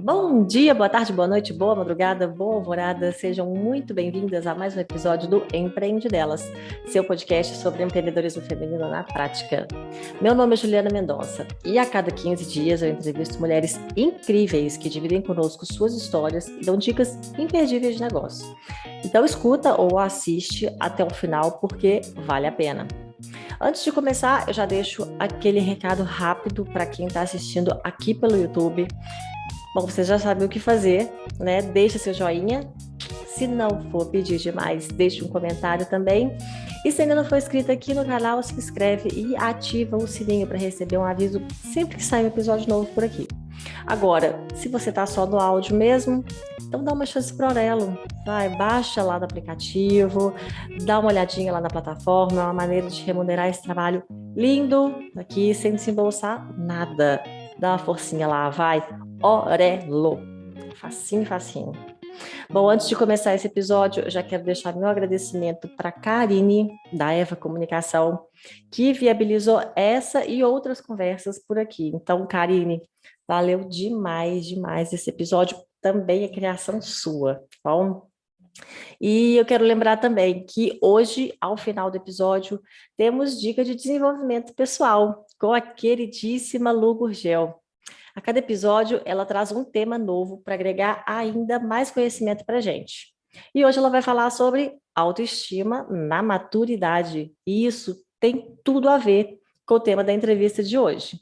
Bom dia, boa tarde, boa noite, boa madrugada, boa alvorada. Sejam muito bem-vindas a mais um episódio do Empreende Delas, seu podcast sobre empreendedorismo feminino na prática. Meu nome é Juliana Mendonça e a cada 15 dias eu entrevisto mulheres incríveis que dividem conosco suas histórias e dão dicas imperdíveis de negócio. Então escuta ou assiste até o final porque vale a pena. Antes de começar, eu já deixo aquele recado rápido para quem está assistindo aqui pelo YouTube. Bom, você já sabe o que fazer, né? Deixa seu joinha. Se não for pedir demais, deixe um comentário também. E se ainda não for inscrito aqui no canal, se inscreve e ativa o sininho para receber um aviso sempre que sair um episódio novo por aqui. Agora, se você está só no áudio mesmo, então dá uma chance para o Aurelo. Vai, baixa lá no aplicativo, dá uma olhadinha lá na plataforma, é uma maneira de remunerar esse trabalho lindo aqui, sem desembolsar nada. Dá uma forcinha lá, vai. Aurelo. Facinho, facinho. Bom, antes de começar esse episódio, eu já quero deixar meu agradecimento para a Karine, da Eva Comunicação, que viabilizou essa e outras conversas por aqui. Então, Karine, valeu demais, demais. Esse episódio também é criação sua, tá bom? E eu quero lembrar também que hoje, ao final do episódio, temos dica de desenvolvimento pessoal com a queridíssima Lu Gurgel. A cada episódio, ela traz um tema novo para agregar ainda mais conhecimento para a gente. E hoje ela vai falar sobre autoestima na maturidade. E isso tem tudo a ver com o tema da entrevista de hoje.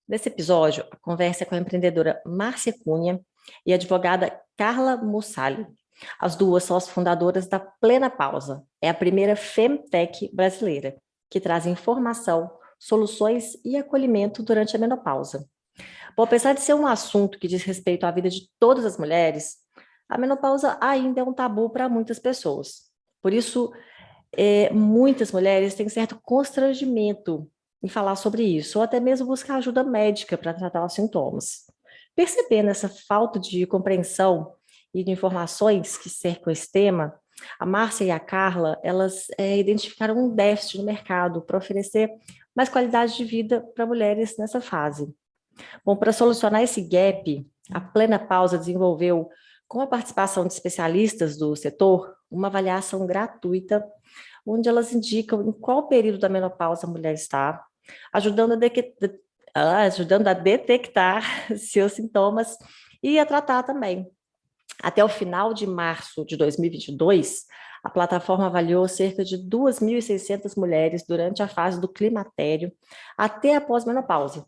Nesse episódio, a conversa é com a empreendedora Márcia Cunha e a advogada Carla Mussali. As duas são as fundadoras da Plena Pausa. É a primeira femtech brasileira, que traz informação, soluções e acolhimento durante a menopausa. Bom, apesar de ser um assunto que diz respeito à vida de todas as mulheres, a menopausa ainda é um tabu para muitas pessoas. Por isso, muitas mulheres têm certo constrangimento em falar sobre isso, ou até mesmo buscar ajuda médica para tratar os sintomas. Percebendo essa falta de compreensão e de informações que cercam esse tema, a Márcia e a Carla, elas identificaram um déficit no mercado para oferecer mais qualidade de vida para mulheres nessa fase. Bom, para solucionar esse gap, a Plena Pausa desenvolveu, com a participação de especialistas do setor, uma avaliação gratuita, onde elas indicam em qual período da menopausa a mulher está, ajudando a detectar seus sintomas e a tratar também. Até o final de março de 2022, a plataforma avaliou cerca de 2.600 mulheres durante a fase do climatério até a pós-menopausa.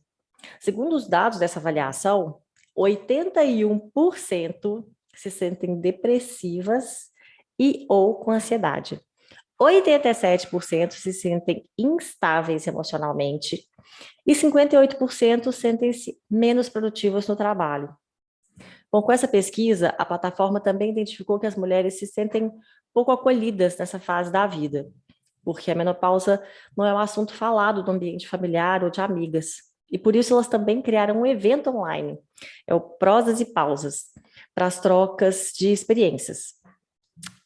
Segundo os dados dessa avaliação, 81% se sentem depressivas e ou com ansiedade. 87% se sentem instáveis emocionalmente e 58% sentem-se menos produtivas no trabalho. Bom, com essa pesquisa, a plataforma também identificou que as mulheres se sentem pouco acolhidas nessa fase da vida, porque a menopausa não é um assunto falado no ambiente familiar ou de amigas. E por isso elas também criaram um evento online, é o Prosas e Pausas, para as trocas de experiências.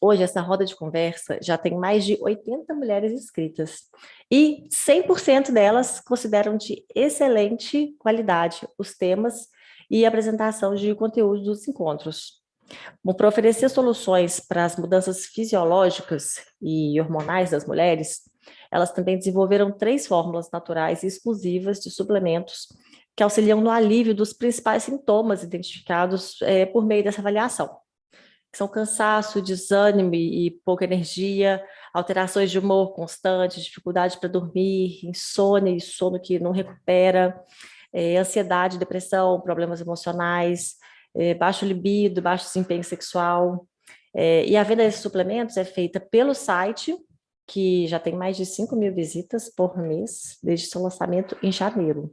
Hoje, essa roda de conversa já tem mais de 80 mulheres inscritas e 100% delas consideram de excelente qualidade os temas e a apresentação de conteúdo dos encontros. Bom, para oferecer soluções para as mudanças fisiológicas e hormonais das mulheres, elas também desenvolveram 3 fórmulas naturais e exclusivas de suplementos que auxiliam no alívio dos principais sintomas identificados por meio dessa avaliação, que são cansaço, desânimo e pouca energia, alterações de humor constante, dificuldade para dormir, insônia e sono que não recupera, ansiedade, depressão, problemas emocionais, baixo libido, baixo desempenho sexual. E a venda desses suplementos é feita pelo site, que já tem mais de 5.000 visitas por mês, desde seu lançamento em janeiro.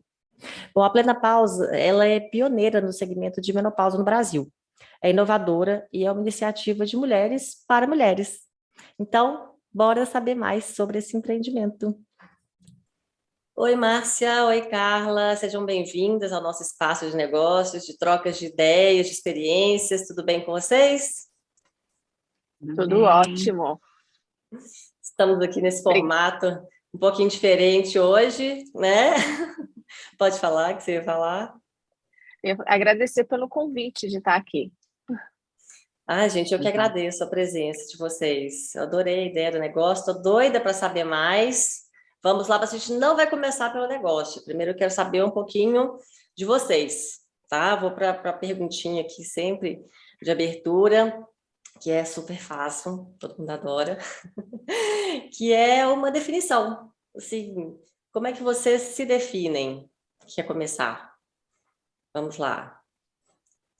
Bom, a Plena Pausa, ela é pioneira no segmento de menopausa no Brasil. É inovadora e é uma iniciativa de mulheres para mulheres. Então, bora saber mais sobre esse empreendimento. Oi, Márcia. Oi, Carla. Sejam bem-vindas ao nosso espaço de negócios, de trocas de ideias, de experiências. Tudo bem com vocês? Tudo ótimo. Estamos aqui nesse formato um pouquinho diferente hoje, né? Pode falar o que você ia falar? Agradecer pelo convite de estar aqui. Ai, gente, eu que agradeço a presença de vocês. Eu adorei a ideia do negócio, tô doida para saber mais. Vamos lá, mas a gente não vai começar pelo negócio. Primeiro eu quero saber um pouquinho de vocês, tá? Vou para a perguntinha aqui sempre de abertura, que é super fácil, todo mundo adora, que é uma definição. Assim, como é que vocês se definem? Quer começar? Vamos lá.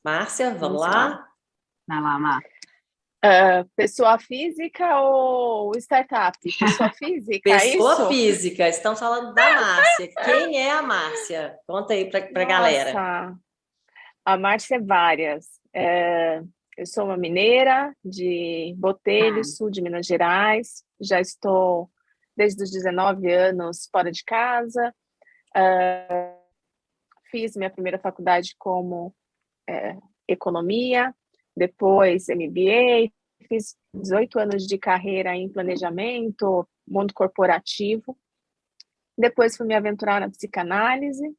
Márcia, vamos lá? Vai lá, Má. Pessoa física ou startup? Pessoa física, Pessoa isso? física, estão falando da Márcia. Quem é a Márcia? Conta aí para a galera. Nossa, a Márcia é várias. Eu sou uma mineira de Botelho, sul de Minas Gerais. Já estou desde os 19 anos fora de casa. Fiz minha primeira faculdade como economia, depois MBA, fiz 18 anos de carreira em planejamento, mundo corporativo. Depois fui me aventurar na psicanálise.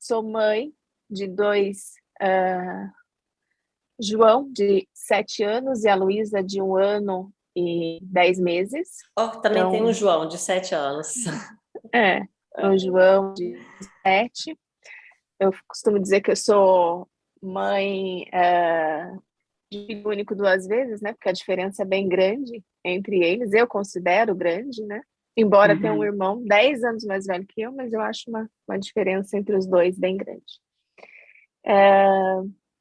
Sou mãe de dois, João, de 7 anos, e a Luísa, de 1 ano e 10 meses. Também então, tem um João, de 7 anos. O João, de 7. Eu costumo dizer que eu sou mãe de filho único 2 vezes, né? Porque a diferença é bem grande entre eles. Eu considero grande, né? Embora tenha um irmão 10 anos mais velho que eu, mas eu acho uma diferença entre os dois bem grande.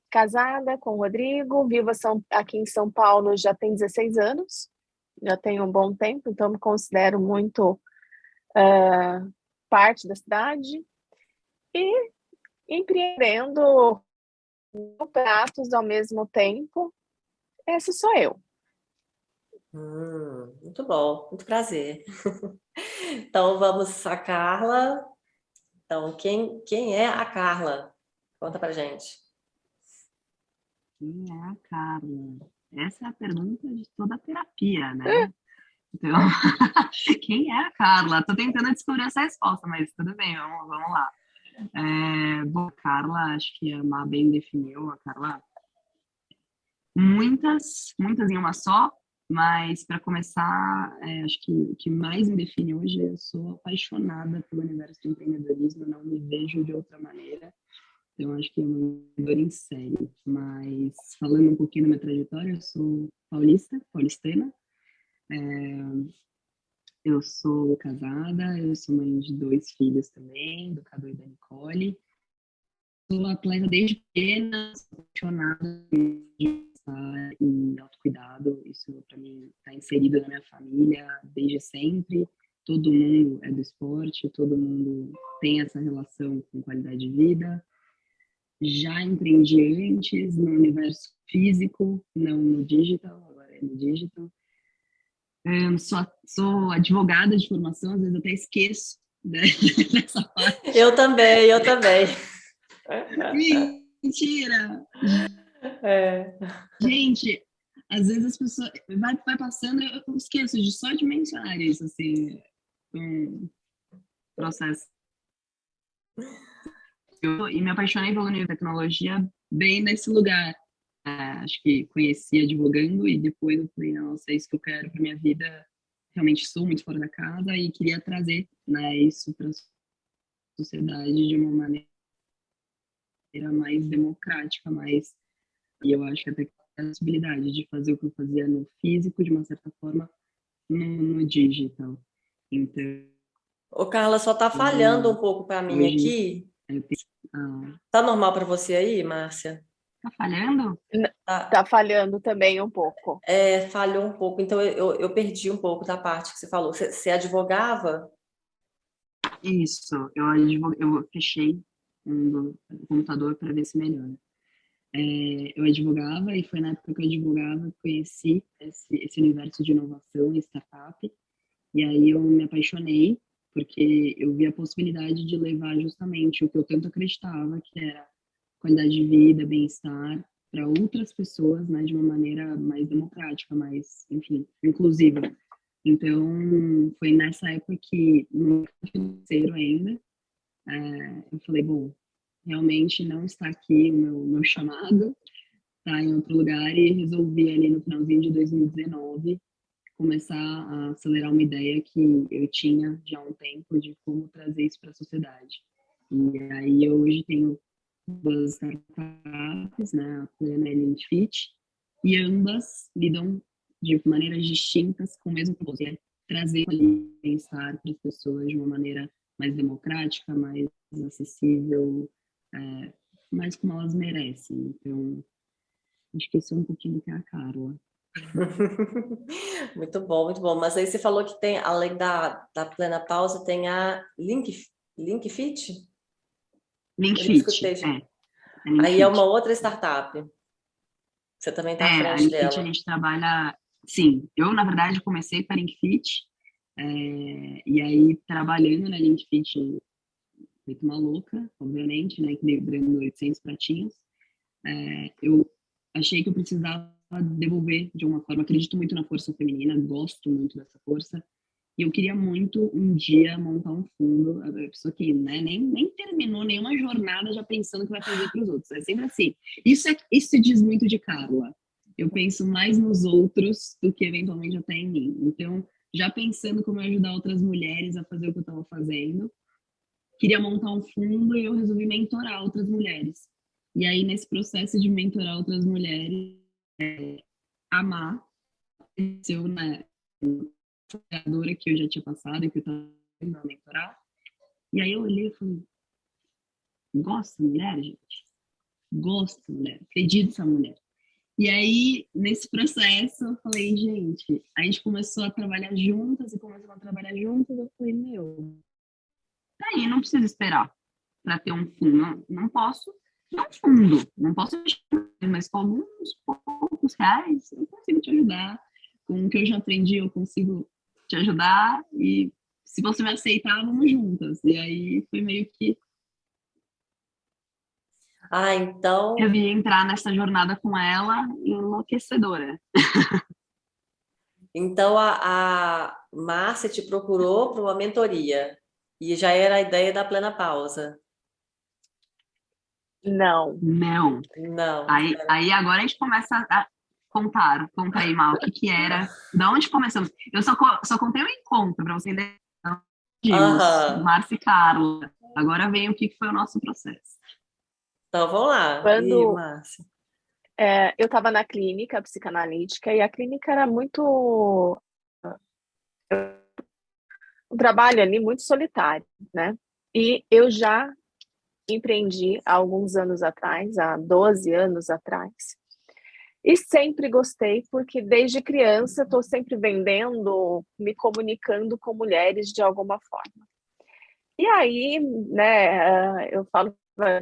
Casada com o Rodrigo, vivo aqui em São Paulo já tem 16 anos, já tenho um bom tempo, então me considero muito parte da cidade. E empreendendo pratos ao mesmo tempo. Essa sou eu. Muito bom, muito prazer. Então vamos a Carla. Então, quem é a Carla? Conta pra gente. Quem é a Carla? Essa é a pergunta de toda a terapia, né? Então, quem é a Carla? Tô tentando descobrir essa resposta, mas tudo bem, vamos lá. Bom, Carla, acho que a Má bem definiu. A Carla, muitas em uma só, mas para começar, acho que o que mais me define hoje, eu sou apaixonada pelo universo do empreendedorismo, não me vejo de outra maneira. Então, acho que é uma empreendedora em série. Mas, falando um pouquinho da minha trajetória, eu sou paulistana. Eu sou casada, eu sou mãe de 2 filhos também, do Cadu e da Nicole. Sou atleta desde pequena, sou apaixonada em e autocuidado. Isso, para mim, está inserido na minha família desde sempre. Todo mundo é do esporte, todo mundo tem essa relação com qualidade de vida. Já empreendi antes no universo físico, não no digital, agora é no digital. Sou advogada de formação, às vezes até esqueço dessa parte. Eu também. Mentira! Gente, às vezes as pessoas... Vai passando, eu esqueço só de mencionar isso, assim, um processo. E me apaixonei pela tecnologia bem nesse lugar. Acho que conheci advogando e depois eu falei, nossa, é isso que eu quero para minha vida. Realmente sou muito fora da casa e queria trazer, né, isso para a sociedade de uma maneira mais democrática, e eu acho que até a possibilidade de fazer o que eu fazia no físico, de uma certa forma, no digital. Então... O Carla só tá falhando um pouco para mim hoje, aqui. Tá normal para você aí, Márcia? Tá falhando? Tá falhando também um pouco. Falhou um pouco. Então, eu perdi um pouco da parte que você falou. Você advogava? Isso. Eu fechei o computador para ver se melhora. Eu advogava e foi na época que eu advogava que conheci esse universo de inovação e startup. E aí eu me apaixonei porque eu vi a possibilidade de levar justamente o que eu tanto acreditava, que era qualidade de vida, bem-estar, para outras pessoas, né, de uma maneira mais democrática, mais, enfim, inclusiva. Então, foi nessa época que, no financeiro ainda, eu falei, bom, realmente não está aqui o meu chamado, está em outro lugar, e resolvi ali no finalzinho de 2019 começar a acelerar uma ideia que eu tinha já há um tempo de como trazer isso para a sociedade. E aí eu hoje tenho duas startups, né, a Plena e a Linkfit, e ambas lidam de maneiras distintas com o mesmo propósito, que é trazer bem-estar para as pessoas de uma maneira mais democrática, mais acessível, mais como elas merecem. Então, acho que isso é um pouquinho do que é a Carla. Muito bom, muito bom. Mas aí você falou que tem, além da Plena Pausa, tem a Linkfit? Eu não Linkfit, escutei. Aí é Linkfit. uma outra startup. Você também está à A frente Linkfit a dela. gente trabalha... Sim, eu, na verdade, comecei com a Linkfit, e aí trabalhando na Linkfit, feito uma louca, obviamente, né, equilibrando 800 pratinhos, eu achei que eu precisava devolver de uma forma. Acredito muito na força feminina, gosto muito dessa força, e eu queria muito um dia montar um fundo. A pessoa que, né, nem terminou nenhuma jornada já pensando que vai fazer para os outros. É sempre assim. Isso diz muito de Carla. Eu penso mais nos outros do que eventualmente até em mim. Então, já pensando como eu ajudar outras mulheres a fazer o que eu estava fazendo, queria montar um fundo e eu resolvi mentorar outras mulheres. E aí, nesse processo de mentorar outras mulheres, a Má apareceu na criadora que eu já tinha passado e que eu estava a mentorar. E aí eu olhei e falei, gosto da mulher, gente? Gosto da mulher, acredito nessa mulher. E aí, nesse processo, eu falei, gente, a gente começou a trabalhar juntas e começou a trabalhar juntas. Eu falei, meu, tá aí, não preciso esperar para ter um fundo. Não posso ter um fundo, não posso investir, mas com alguns poucos reais eu consigo te ajudar. Com o que eu já aprendi, eu consigo te ajudar. E se você me aceitar, vamos juntas. E aí foi meio que Então, eu vim entrar nessa jornada com ela, enlouquecedora. então a Márcia te procurou para uma mentoria e já era a ideia da Plena Pausa. Não. Não. Não. Aí agora a gente começa a contar. Conta aí, Mal, o que que era, da onde começamos. Eu só contei o encontro, para você entender. Aham. Márcia e Carla. Agora vem o que foi o nosso processo. Então vamos lá. E Quando Márcia? eu estava na clínica psicanalítica e a clínica era muito... um trabalho ali muito solitário, né? E eu já empreendi há alguns anos atrás, há 12 anos atrás, e sempre gostei, porque desde criança estou sempre vendendo, me comunicando com mulheres de alguma forma. E aí, né, eu falo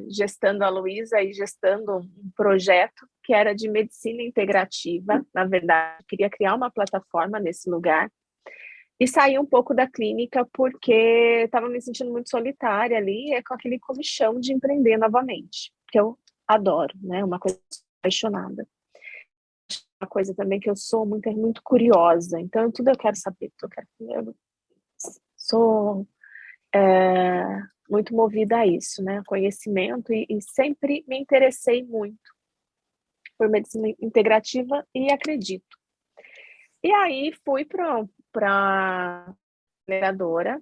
gestando a Luísa e gestando um projeto que era de medicina integrativa. Na verdade, queria criar uma plataforma nesse lugar e sair um pouco da clínica porque estava me sentindo muito solitária ali, com aquele comichão de empreender novamente, que eu adoro, né? Uma coisa apaixonada. Uma coisa também que eu sou muito curiosa, então tudo eu quero saber, eu sou muito movida a isso, né? Conhecimento, e sempre me interessei muito por medicina integrativa e acredito. E aí fui para a aceleradora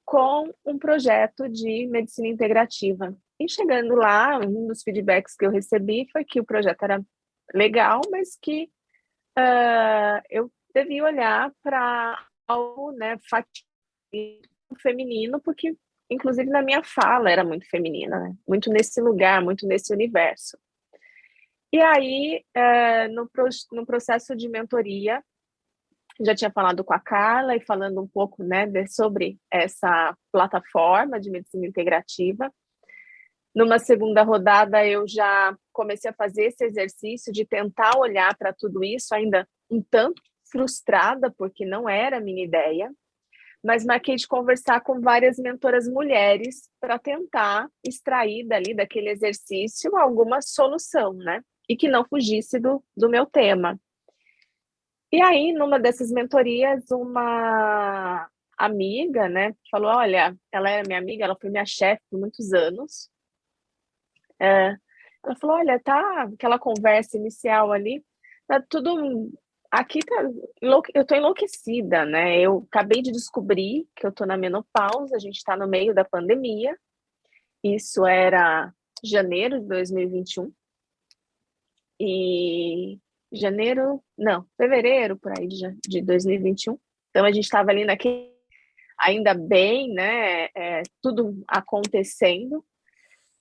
com um projeto de medicina integrativa. E chegando lá, um dos feedbacks que eu recebi foi que o projeto era legal, mas que eu devia olhar para algo, né, feminino, porque inclusive na minha fala era muito feminina, né? Muito nesse lugar, muito nesse universo. E aí, no processo de mentoria, já tinha falado com a Carla e falando um pouco, né, sobre essa plataforma de medicina integrativa. Numa segunda rodada, eu já comecei a fazer esse exercício de tentar olhar para tudo isso, ainda um tanto frustrada, porque não era a minha ideia, mas marquei de conversar com várias mentoras mulheres para tentar extrair daquele exercício alguma solução, né? E que não fugisse do meu tema. E aí, numa dessas mentorias, uma amiga, né, falou, olha, ela era minha amiga, ela foi minha chefe por muitos anos. Ela falou, olha, tá, aquela conversa inicial ali, tá tudo, aqui tá, eu tô enlouquecida, né, eu acabei de descobrir que eu tô na menopausa, a gente tá no meio da pandemia, isso era janeiro de 2021, e janeiro, não, fevereiro, por aí de 2021, então a gente estava ali naquele, ainda bem, né, tudo acontecendo.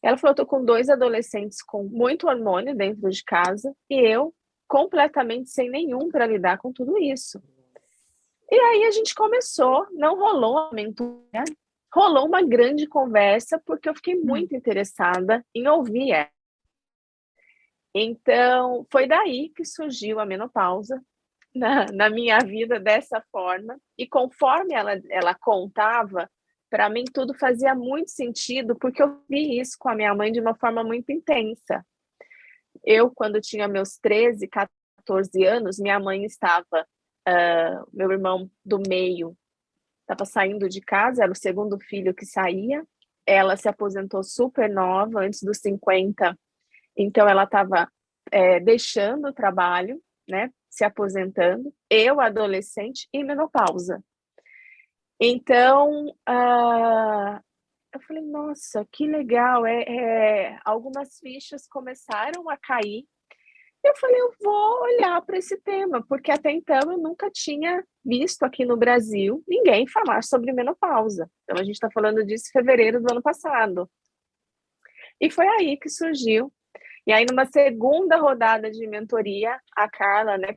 Ela falou, eu tô com 2 adolescentes com muito hormônio dentro de casa e eu completamente sem nenhum para lidar com tudo isso. E aí a gente começou, não rolou a mentoria, rolou uma grande conversa porque eu fiquei muito interessada em ouvir ela. Então, foi daí que surgiu a menopausa na minha vida dessa forma. E conforme ela contava, para mim tudo fazia muito sentido, porque eu vi isso com a minha mãe de uma forma muito intensa. Eu, quando tinha meus 13, 14 anos, minha mãe estava, meu irmão do meio estava saindo de casa, era o segundo filho que saía. Ela se aposentou super nova, antes dos 50, então ela estava deixando o trabalho, né, se aposentando, eu adolescente e menopausa. Então, eu falei, nossa, que legal, algumas fichas começaram a cair. Eu falei, eu vou olhar para esse tema, porque até então eu nunca tinha visto aqui no Brasil ninguém falar sobre menopausa. Então, a gente está falando disso em fevereiro do ano passado. E foi aí que surgiu. E aí, numa segunda rodada de mentoria, a Carla, né,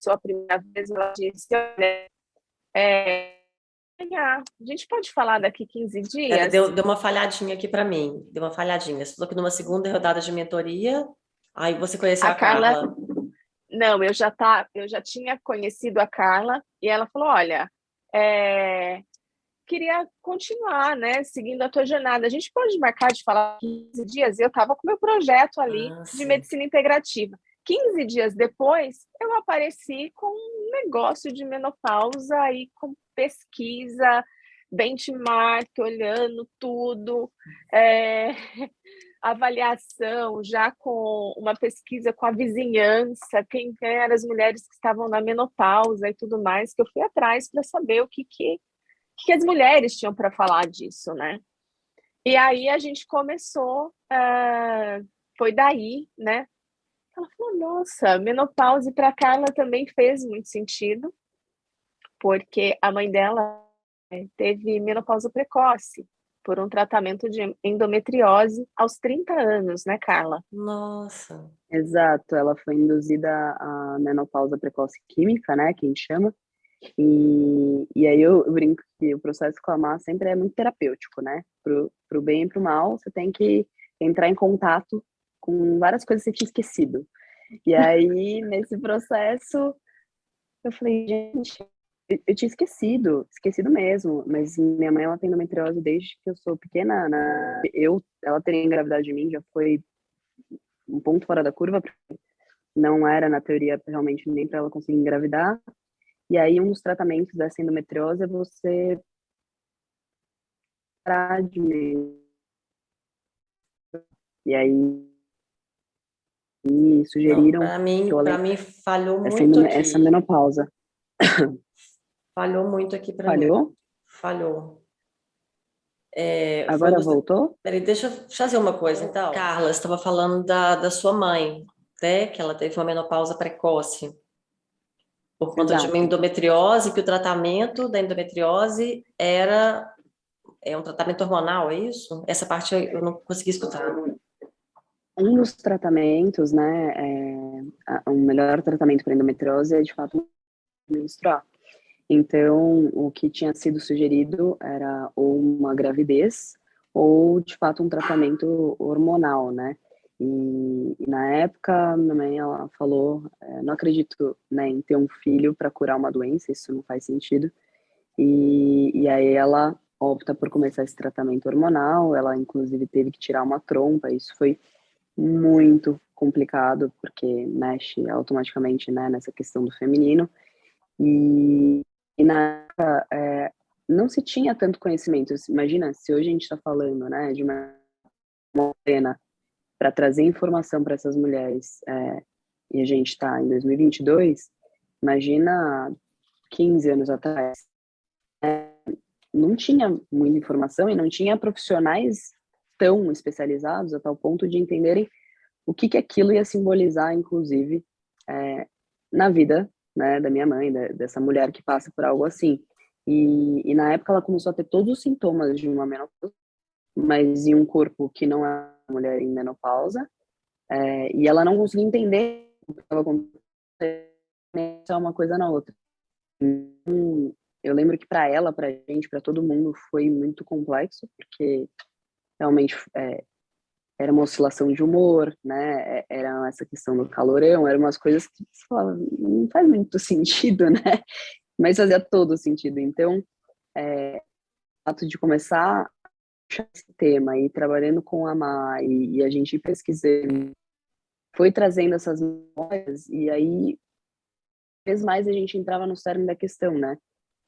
sua primeira vez, ela disse, olha, a gente pode falar daqui 15 Pera, dias? deu uma falhadinha aqui para mim. Deu uma falhadinha. Você falou que numa segunda rodada de mentoria, aí você conheceu A a Carla, Carla. não, eu já tinha conhecido a Carla e ela falou, olha, queria continuar, né, seguindo a tua jornada. A gente pode marcar de falar 15 dias? Eu estava com meu projeto ali Ah, de sim. medicina integrativa. 15 dias depois, eu apareci com um negócio de menopausa e com pesquisa, benchmark, olhando tudo, avaliação, já com uma pesquisa com a vizinhança, quem eram as mulheres que estavam na menopausa e tudo mais, que eu fui atrás para saber o que as mulheres tinham para falar disso, né? E aí a gente começou, foi daí, né? Ela falou, nossa, menopausa para Carla também fez muito sentido, porque a mãe dela teve menopausa precoce por um tratamento de endometriose aos 30 anos, né, Carla? Nossa. Exato, ela foi induzida à menopausa precoce química, né, que a gente chama. E aí eu brinco que o processo com a Má sempre é muito terapêutico, né? Pro bem e pro mal, você tem que entrar em contato com várias coisas que você tinha esquecido. E aí, nesse processo, eu falei, gente, eu tinha esquecido mesmo, mas minha mãe, ela tem endometriose desde que eu sou pequena, ela ter engravidado de mim já foi um ponto fora da curva, porque não era na teoria realmente nem para ela conseguir engravidar. E aí, um dos tratamentos dessa endometriose é você parar de E aí, Não, sugeriram que para mim falhou essa, muito essa aqui. menopausa. Falhou muito aqui para mim. Falhou? Falhou. Foi um Agora dos... voltou? Peraí, deixa eu fazer uma coisa, então. Carla, você estava falando da sua mãe, né? Que ela teve uma menopausa precoce por conta de uma Exato. endometriose, que o tratamento da endometriose é um tratamento hormonal, é isso? Essa parte eu não consegui escutar. Um dos tratamentos, né, o melhor tratamento para endometriose é, de fato, menstruar. Então, o que tinha sido sugerido era ou uma gravidez ou, de fato, um tratamento hormonal, né? E na época, minha mãe, ela falou, não acredito, né, em ter um filho para curar uma doença, isso não faz sentido. E aí ela opta por começar esse tratamento hormonal, ela, inclusive, teve que tirar uma trompa, isso foi muito complicado, porque mexe automaticamente, né, nessa questão do feminino. E na época, não se tinha tanto conhecimento. Imagina, se hoje a gente está falando, né, de uma pena para trazer informação para essas mulheres, e a gente está em 2022, imagina 15 anos atrás, não tinha muita informação e não tinha profissionais tão especializados a tal ponto de entenderem o que aquilo ia simbolizar, inclusive, na vida, né, da minha mãe, dessa mulher que passa por algo assim. E na época ela começou a ter todos os sintomas de uma menopausa, mas em um corpo que não é uma mulher em menopausa, e ela não conseguia entender o que estava acontecendo, uma coisa na outra. Então, eu lembro que para ela, para a gente, para todo mundo, foi muito complexo, porque realmente era uma oscilação de humor, né? Era essa questão do calorão, eram umas coisas que você falava, não faz muito sentido, né? Mas fazia todo sentido. Então, o fato de começar a puxar esse tema e trabalhando com a Má e a gente pesquisando, foi trazendo essas memórias e aí, vez mais a gente entrava no cerne da questão, né?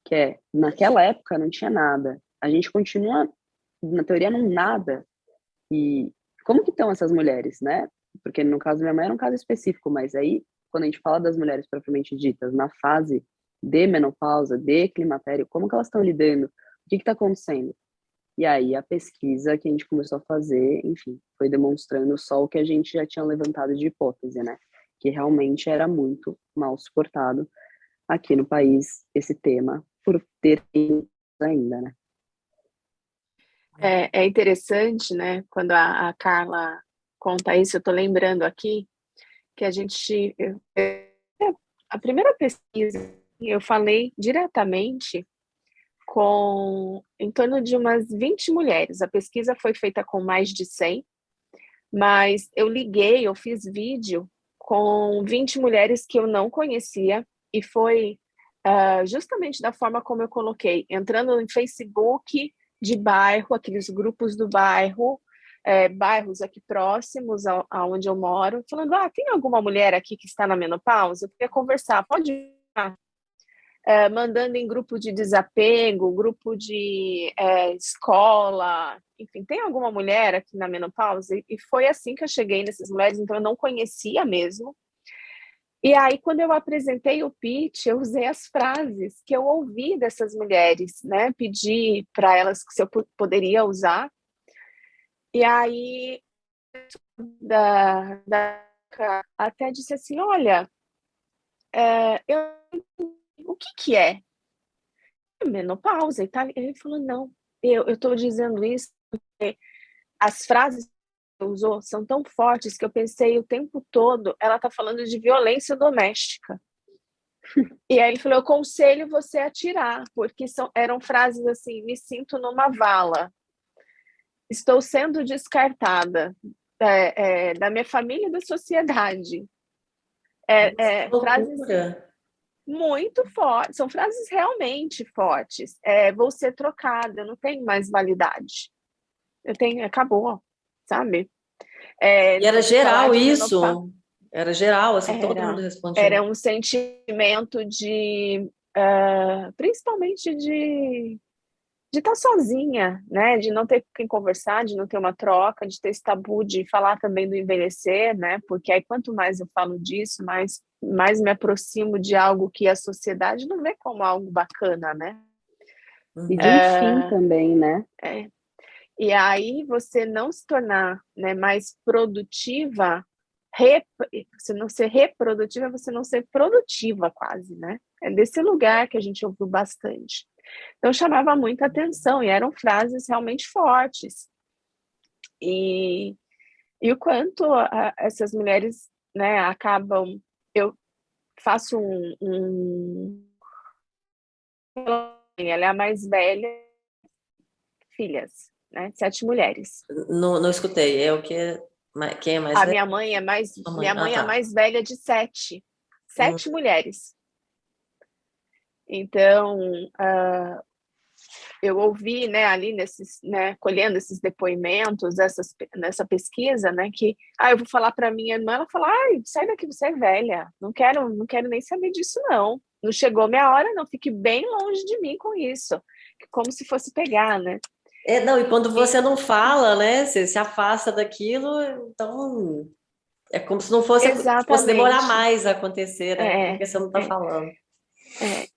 Que naquela época não tinha nada. A gente continua, na teoria, não nada. E como que estão essas mulheres, né? Porque no caso da minha mãe era um caso específico, mas aí, quando a gente fala das mulheres propriamente ditas, na fase de menopausa, de climatério, como que elas estão lidando? O que está acontecendo? E aí a pesquisa que a gente começou a fazer, enfim, foi demonstrando só o que a gente já tinha levantado de hipótese, né? Que realmente era muito mal suportado aqui no país esse tema, por ter ainda, né? É interessante, né? Quando a Carla conta isso, eu estou lembrando aqui que a primeira pesquisa eu falei diretamente em torno de umas 20 mulheres. A pesquisa foi feita com mais de 100, mas eu fiz vídeo com 20 mulheres que eu não conhecia e foi justamente da forma como eu coloquei, entrando em Facebook de bairro, aqueles grupos do bairro, bairros aqui próximos aonde eu moro, falando, tem alguma mulher aqui que está na menopausa? Eu queria conversar, pode ir? Mandando em grupo de desapego, grupo de escola, enfim, tem alguma mulher aqui na menopausa? E foi assim que eu cheguei nessas mulheres, então eu não conhecia mesmo. E aí, quando eu apresentei o pitch, eu usei as frases que eu ouvi dessas mulheres, né? Pedi para elas se eu poderia usar. E aí, até disse assim, olha, o que é? Menopausa e tal. Ele falou, não, eu estou dizendo isso porque as frases que usou são tão fortes que eu pensei o tempo todo, ela está falando de violência doméstica. E aí ele falou, eu aconselho você a tirar, porque eram frases assim, me sinto numa vala, estou sendo descartada da minha família e da sociedade. Frases muito fortes, são frases realmente fortes. Vou ser trocada, eu não tenho mais validade. Acabou, sabe? E era geral isso? Era geral, assim, todo mundo respondia. Era um sentimento principalmente de estar sozinha, né? De não ter com quem conversar, de não ter uma troca, de ter esse tabu de falar também do envelhecer, né? Porque aí quanto mais eu falo disso, mais me aproximo de algo que a sociedade não vê como algo bacana, né? E de um fim também, né? E aí você não se tornar, né, mais produtiva, você não ser reprodutiva, você não ser produtiva quase, né? É desse lugar que a gente ouviu bastante. Então chamava muita atenção e eram frases realmente fortes. E o quanto essas mulheres, né, acabam... Eu faço ela é a mais velha, filhas, né? 7 mulheres. Não escutei, é o que... Quem é mais velha? Minha mãe é a mais velha de 7. 7 mulheres. Então, eu ouvi, né, ali colhendo esses depoimentos, nessa pesquisa, né, que, eu vou falar para minha irmã, ela fala, sai daqui, você é velha, não quero nem saber disso, não chegou minha hora, não, fique bem longe de mim com isso, como se fosse pegar, né? Não, e quando você não fala, né? Você se afasta daquilo, então é como se não fosse demorar Exatamente. mais a acontecer, né? É, Porque você não está é, falando.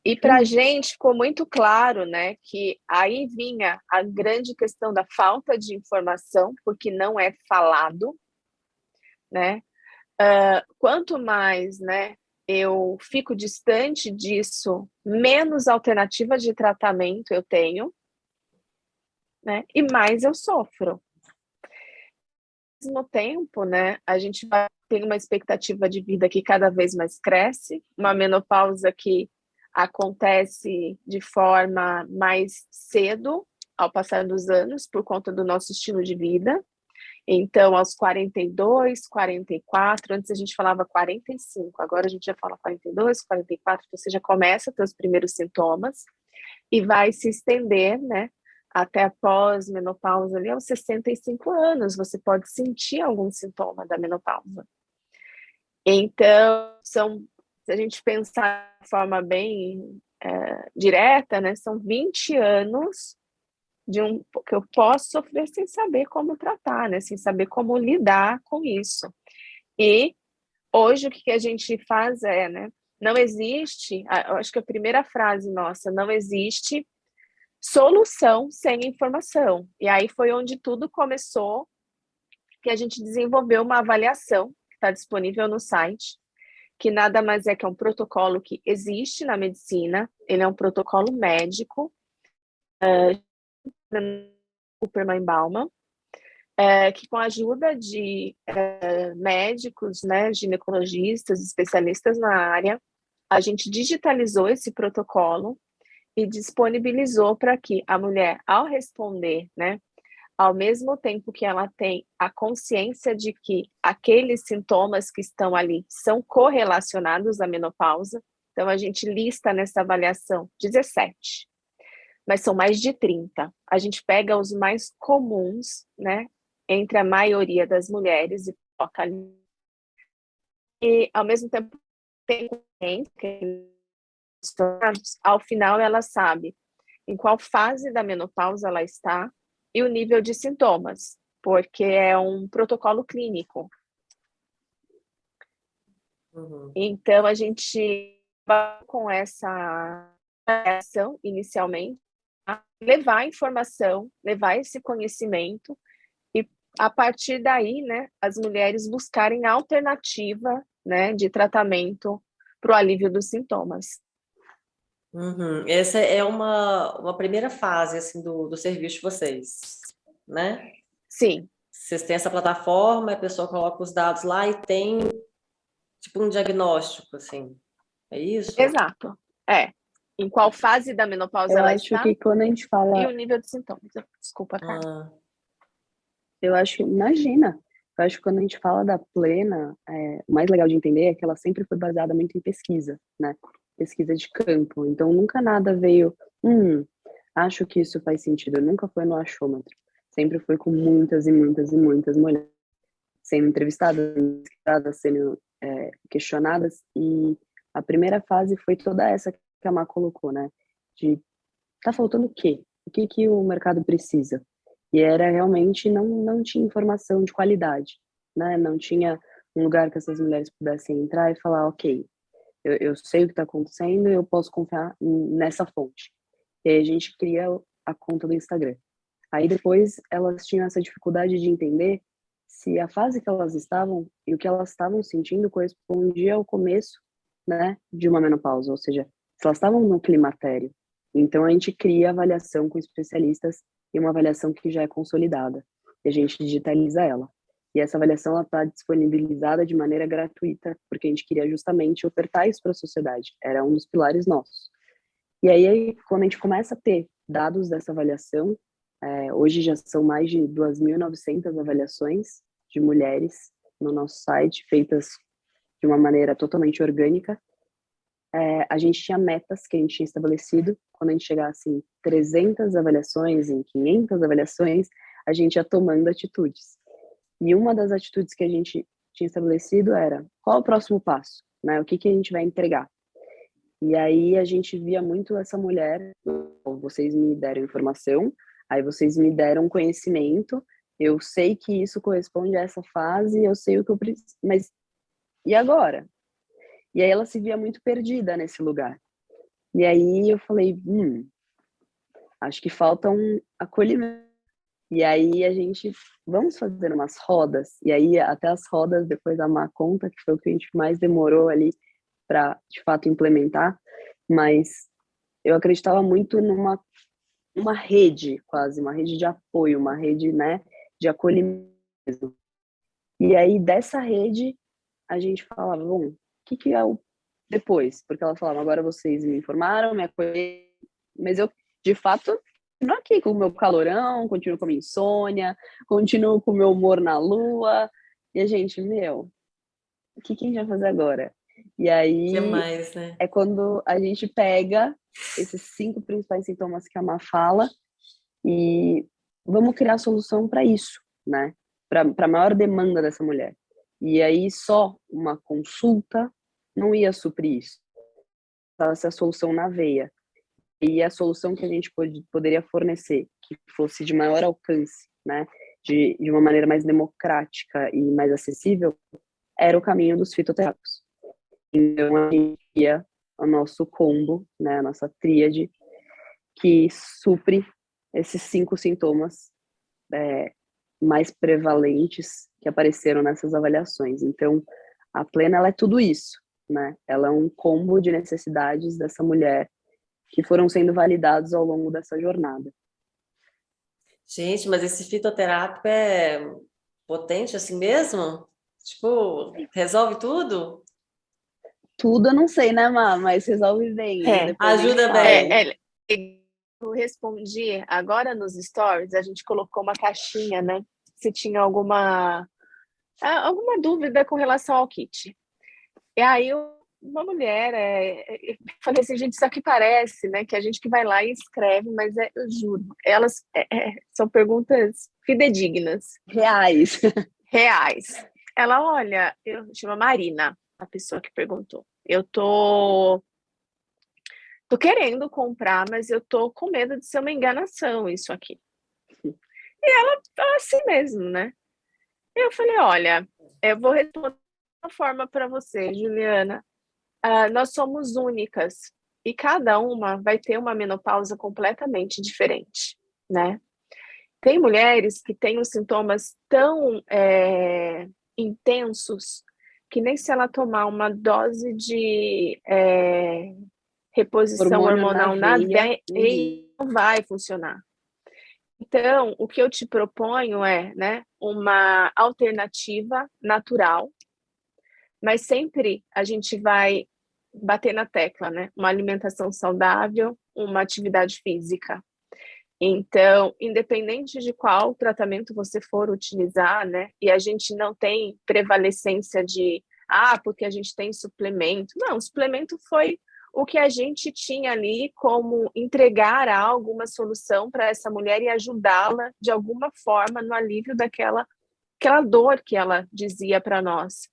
E para a gente ficou muito claro, né, que aí vinha a grande questão da falta de informação, porque não é falado, né? Quanto mais, né, eu fico distante disso, menos alternativas de tratamento eu tenho, né? E mais eu sofro. Ao mesmo tempo, né, a gente tem uma expectativa de vida que cada vez mais cresce, uma menopausa que acontece de forma mais cedo ao passar dos anos por conta do nosso estilo de vida. Então, aos 42, 44, antes a gente falava 45, agora a gente já fala 42, 44, então você já começa a ter os primeiros sintomas e vai se estender, né, até a pós-menopausa ali aos 65 anos, você pode sentir algum sintoma da menopausa. Então, se a gente pensar de forma bem direta, né, são 20 anos que eu posso sofrer sem saber como tratar, né, sem saber como lidar com isso. E hoje o que a gente faz né, não existe, eu acho que a primeira frase nossa, não existe solução sem informação. E aí foi onde tudo começou, que a gente desenvolveu uma avaliação que está disponível no site, que nada mais é que um protocolo que existe na medicina, ele é um protocolo médico, Kupperman Bauman, que com a ajuda de médicos, né, ginecologistas, especialistas na área, a gente digitalizou esse protocolo e disponibilizou para que a mulher, ao responder, né, ao mesmo tempo que ela tem a consciência de que aqueles sintomas que estão ali são correlacionados à menopausa, então a gente lista nessa avaliação 17, mas são mais de 30. A gente pega os mais comuns, né, entre a maioria das mulheres e coloca ali. E, ao mesmo tempo, tem ao final ela sabe em qual fase da menopausa ela está e o nível de sintomas, porque é um protocolo clínico. Uhum. Então, a gente vai com essa ação inicialmente, levar a informação, levar esse conhecimento e, a partir daí, né, as mulheres buscarem alternativa, né, de tratamento para o alívio dos sintomas. Uhum. Essa é uma primeira fase assim, do serviço de vocês, né? Sim. Vocês têm essa plataforma, a pessoa coloca os dados lá e tem tipo um diagnóstico, assim. É isso? Exato. Em qual fase da menopausa Eu ela acho está que quando a gente e fala, o nível de sintomas. Desculpa, cara. eu acho, imagina, eu acho que quando a gente fala da plena, o mais legal de entender é que ela sempre foi baseada muito em pesquisa, né? Pesquisa de campo. Então nunca nada veio, acho que isso faz sentido. Nunca foi no achômetro. Sempre foi com muitas e muitas e muitas mulheres sendo entrevistadas, sendo questionadas. E a primeira fase foi toda essa que a Má colocou, né? De tá faltando o quê? O que que o mercado precisa? E era realmente não tinha informação de qualidade, né? Não tinha um lugar que essas mulheres pudessem entrar e falar, ok, eu sei o que está acontecendo, eu posso confiar nessa fonte. E aí a gente cria a conta do Instagram. Aí depois elas tinham essa dificuldade de entender se a fase que elas estavam e o que elas estavam sentindo correspondia ao começo, né, de uma menopausa, ou seja, se elas estavam no climatério. Então a gente cria avaliação com especialistas e uma avaliação que já é consolidada. E a gente digitaliza ela. E essa avaliação está disponibilizada de maneira gratuita, porque a gente queria justamente ofertar isso para a sociedade. Era um dos pilares nossos. E aí, quando a gente começa a ter dados dessa avaliação, hoje já são mais de 2.900 avaliações de mulheres no nosso site, feitas de uma maneira totalmente orgânica. A gente tinha metas que a gente tinha estabelecido. Quando a gente chegasse em 300 avaliações, em 500 avaliações, a gente ia tomando atitudes. E uma das atitudes que a gente tinha estabelecido era: qual é o próximo passo? Né? O que a gente vai entregar? E aí a gente via muito essa mulher, vocês me deram informação, aí vocês me deram conhecimento, eu sei que isso corresponde a essa fase, eu sei o que eu preciso, mas e agora? E aí ela se via muito perdida nesse lugar. E aí eu falei, acho que falta um acolhimento. E aí a gente, vamos fazer umas rodas. E aí até as rodas, depois da má conta, que foi o que a gente mais demorou ali para, de fato, implementar. Mas eu acreditava muito numa rede, quase, uma rede de apoio, uma rede, né, de acolhimento. E aí dessa rede a gente falava, bom, o que é o depois? Porque ela falava, agora vocês me informaram, me acolheram, mas eu, de fato, continuo aqui com o meu calorão, continuo com a minha insônia, continuo com o meu humor na lua. E a gente, o que a gente vai fazer agora? E Que aí mais, né? é quando a gente pega esses 5 principais sintomas que a Má fala e vamos criar solução para isso, né? Para a maior demanda dessa mulher. E aí só uma consulta não ia suprir isso. Essa solução na veia. E a solução que a gente poderia fornecer, que fosse de maior alcance, né? De uma maneira mais democrática e mais acessível, era o caminho dos fitoterápicos. Então, a gente ia o nosso combo, né? A nossa tríade, que supre esses 5 sintomas mais prevalentes que apareceram nessas avaliações. Então, a Plena, ela é tudo isso, né? Ela é um combo de necessidades dessa mulher que foram sendo validados ao longo dessa jornada. Gente, mas esse fitoterápico é potente assim mesmo? Tipo, resolve tudo? Tudo eu não sei, né, Má? Mas resolve bem, hein? Depois me Ajuda falam. bem. Eu respondi agora nos stories, a gente colocou uma caixinha, né? Se tinha alguma dúvida com relação ao kit. E aí uma mulher, falei assim, gente, isso aqui parece, né? Que a gente que vai lá e escreve, mas eu juro, elas são perguntas fidedignas, Reais. reais. Ela, olha, eu chamo Marina, a pessoa que perguntou. Eu tô querendo comprar, mas eu tô com medo de ser uma enganação isso aqui. E ela tá assim mesmo, né? Eu falei, olha, eu vou responder de uma forma para você, Juliana. Nós somos únicas e cada uma vai ter uma menopausa completamente diferente, né? Tem mulheres que têm os sintomas tão intensos que nem se ela tomar uma dose de reposição Hormônio hormonal na veia. não vai funcionar. Então, o que eu te proponho é, né, uma alternativa natural, mas sempre a gente vai bater na tecla, né? Uma alimentação saudável, uma atividade física. Então, independente de qual tratamento você for utilizar, né? E a gente não tem prevalecência de, porque a gente tem suplemento. Não, suplemento foi o que a gente tinha ali como entregar algo, uma solução para essa mulher e ajudá-la de alguma forma no alívio daquela dor que ela dizia para nós.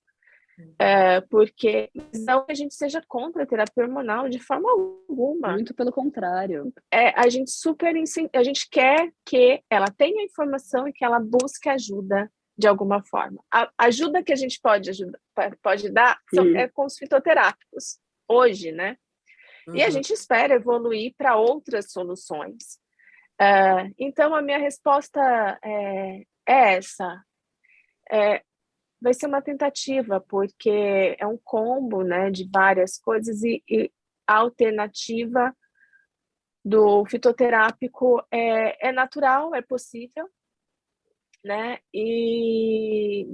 Porque não que a gente seja contra a terapia hormonal de forma alguma. Muito pelo contrário. A gente quer que ela tenha informação e que ela busque ajuda de alguma forma. A ajuda que a gente pode dar é com os fitoterápicos hoje, né? E a gente espera evoluir para outras soluções. Então, a minha resposta é essa. Vai ser uma tentativa, porque é um combo, né, de várias coisas e a alternativa do fitoterápico é natural, é possível, né? E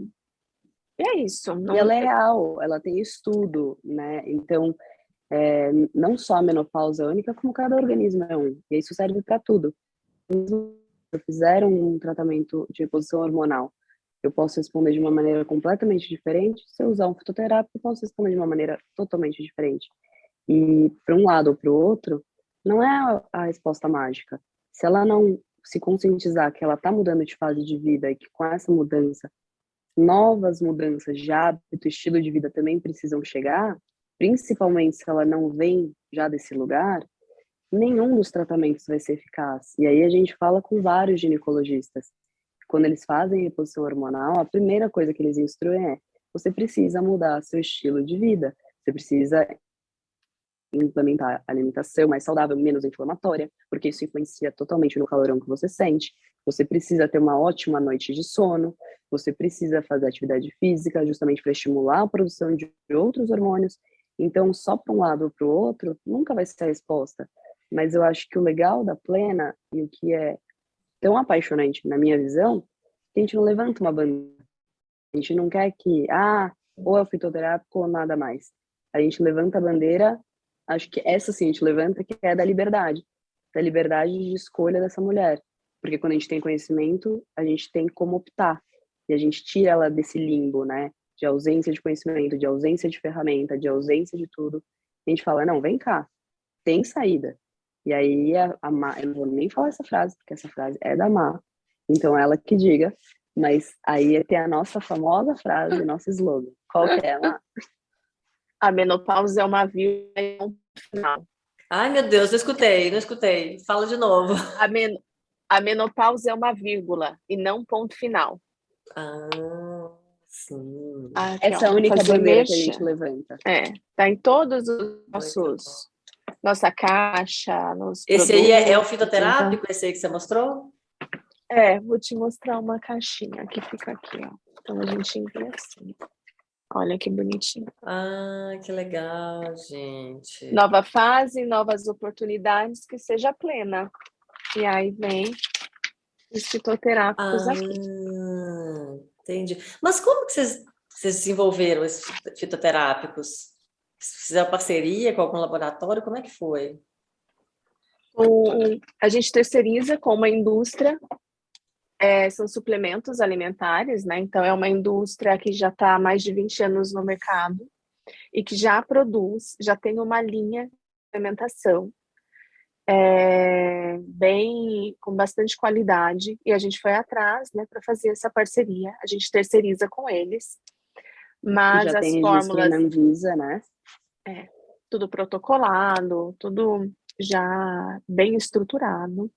é isso. E ela é real, ela tem estudo, né? Então, não só a menopausa é única, como cada organismo é um. E isso serve para tudo. Se fizeram um tratamento de reposição hormonal, eu posso responder de uma maneira completamente diferente. Se eu usar um fitoterápico, eu posso responder de uma maneira totalmente diferente. E para um lado ou para o outro, não é a resposta mágica. Se ela não se conscientizar que ela está mudando de fase de vida e que com essa mudança, novas mudanças de hábito, estilo de vida também precisam chegar, principalmente se ela não vem já desse lugar, nenhum dos tratamentos vai ser eficaz. E aí a gente fala com vários ginecologistas. Quando eles fazem reposição hormonal, a primeira coisa que eles instruem é: você precisa mudar seu estilo de vida, você precisa implementar alimentação mais saudável, menos inflamatória, porque isso influencia totalmente no calorão que você sente. Você precisa ter uma ótima noite de sono, você precisa fazer atividade física justamente para estimular a produção de outros hormônios. Então, só para um lado ou para o outro, nunca vai ser a resposta. Mas eu acho que o legal da Plena, e o que é tão apaixonante na minha visão, é que a gente não levanta uma bandeira. A gente não quer que, ou é o fitoterápico ou nada mais. A gente levanta a bandeira, acho que essa sim a gente levanta, que é da liberdade de escolha dessa mulher. Porque quando a gente tem conhecimento, a gente tem como optar. E a gente tira ela desse limbo, né? De ausência de conhecimento, de ausência de ferramenta, de ausência de tudo. A gente fala, não, vem cá, tem saída. E aí a Má, eu não vou nem falar essa frase, porque essa frase é da Má, então ela que diga, mas aí tem a nossa famosa frase, nosso slogan. Qual que é, Má? A menopausa é uma vírgula e não um final. Ai, meu Deus, não escutei. Fala de novo. A menopausa é uma vírgula e não um ponto final. Sim. Aqui, Essa é a única bandeira que a gente levanta. Tá em todos os nossa caixa, nos Esse produtos. aí é o fitoterápico, esse aí que você mostrou? Vou te mostrar uma caixinha que fica aqui, ó. Então a gente envia assim. Olha que bonitinho. Que legal, gente. Nova fase, novas oportunidades, que seja plena. E aí vem os fitoterápicos aqui. Entendi. Mas como que vocês desenvolveram esses fitoterápicos? Fizeram parceria com algum laboratório? Como é que foi? A gente terceiriza com uma indústria, são suplementos alimentares, né? Então, é uma indústria que já está há mais de 20 anos no mercado e que já produz, já tem uma linha de alimentação com bastante qualidade, e a gente foi atrás, né, para fazer essa parceria. A gente terceiriza com eles, mas já as tem fórmulas na Anvisa, né? Tudo protocolado, tudo já bem estruturado.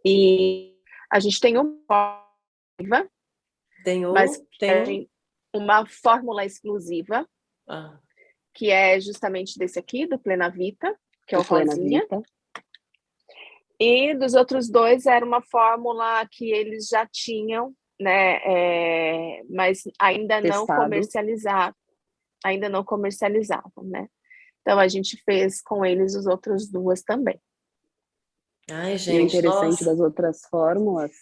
E a gente tem tem uma fórmula exclusiva, que é justamente desse aqui, do Plenavita, que é o rosinha. E dos outros dois era uma fórmula que eles já tinham, né? Mas ainda não comercializavam, né? Então a gente fez com eles os outros duas também. Ai, gente, e o interessante das outras fórmulas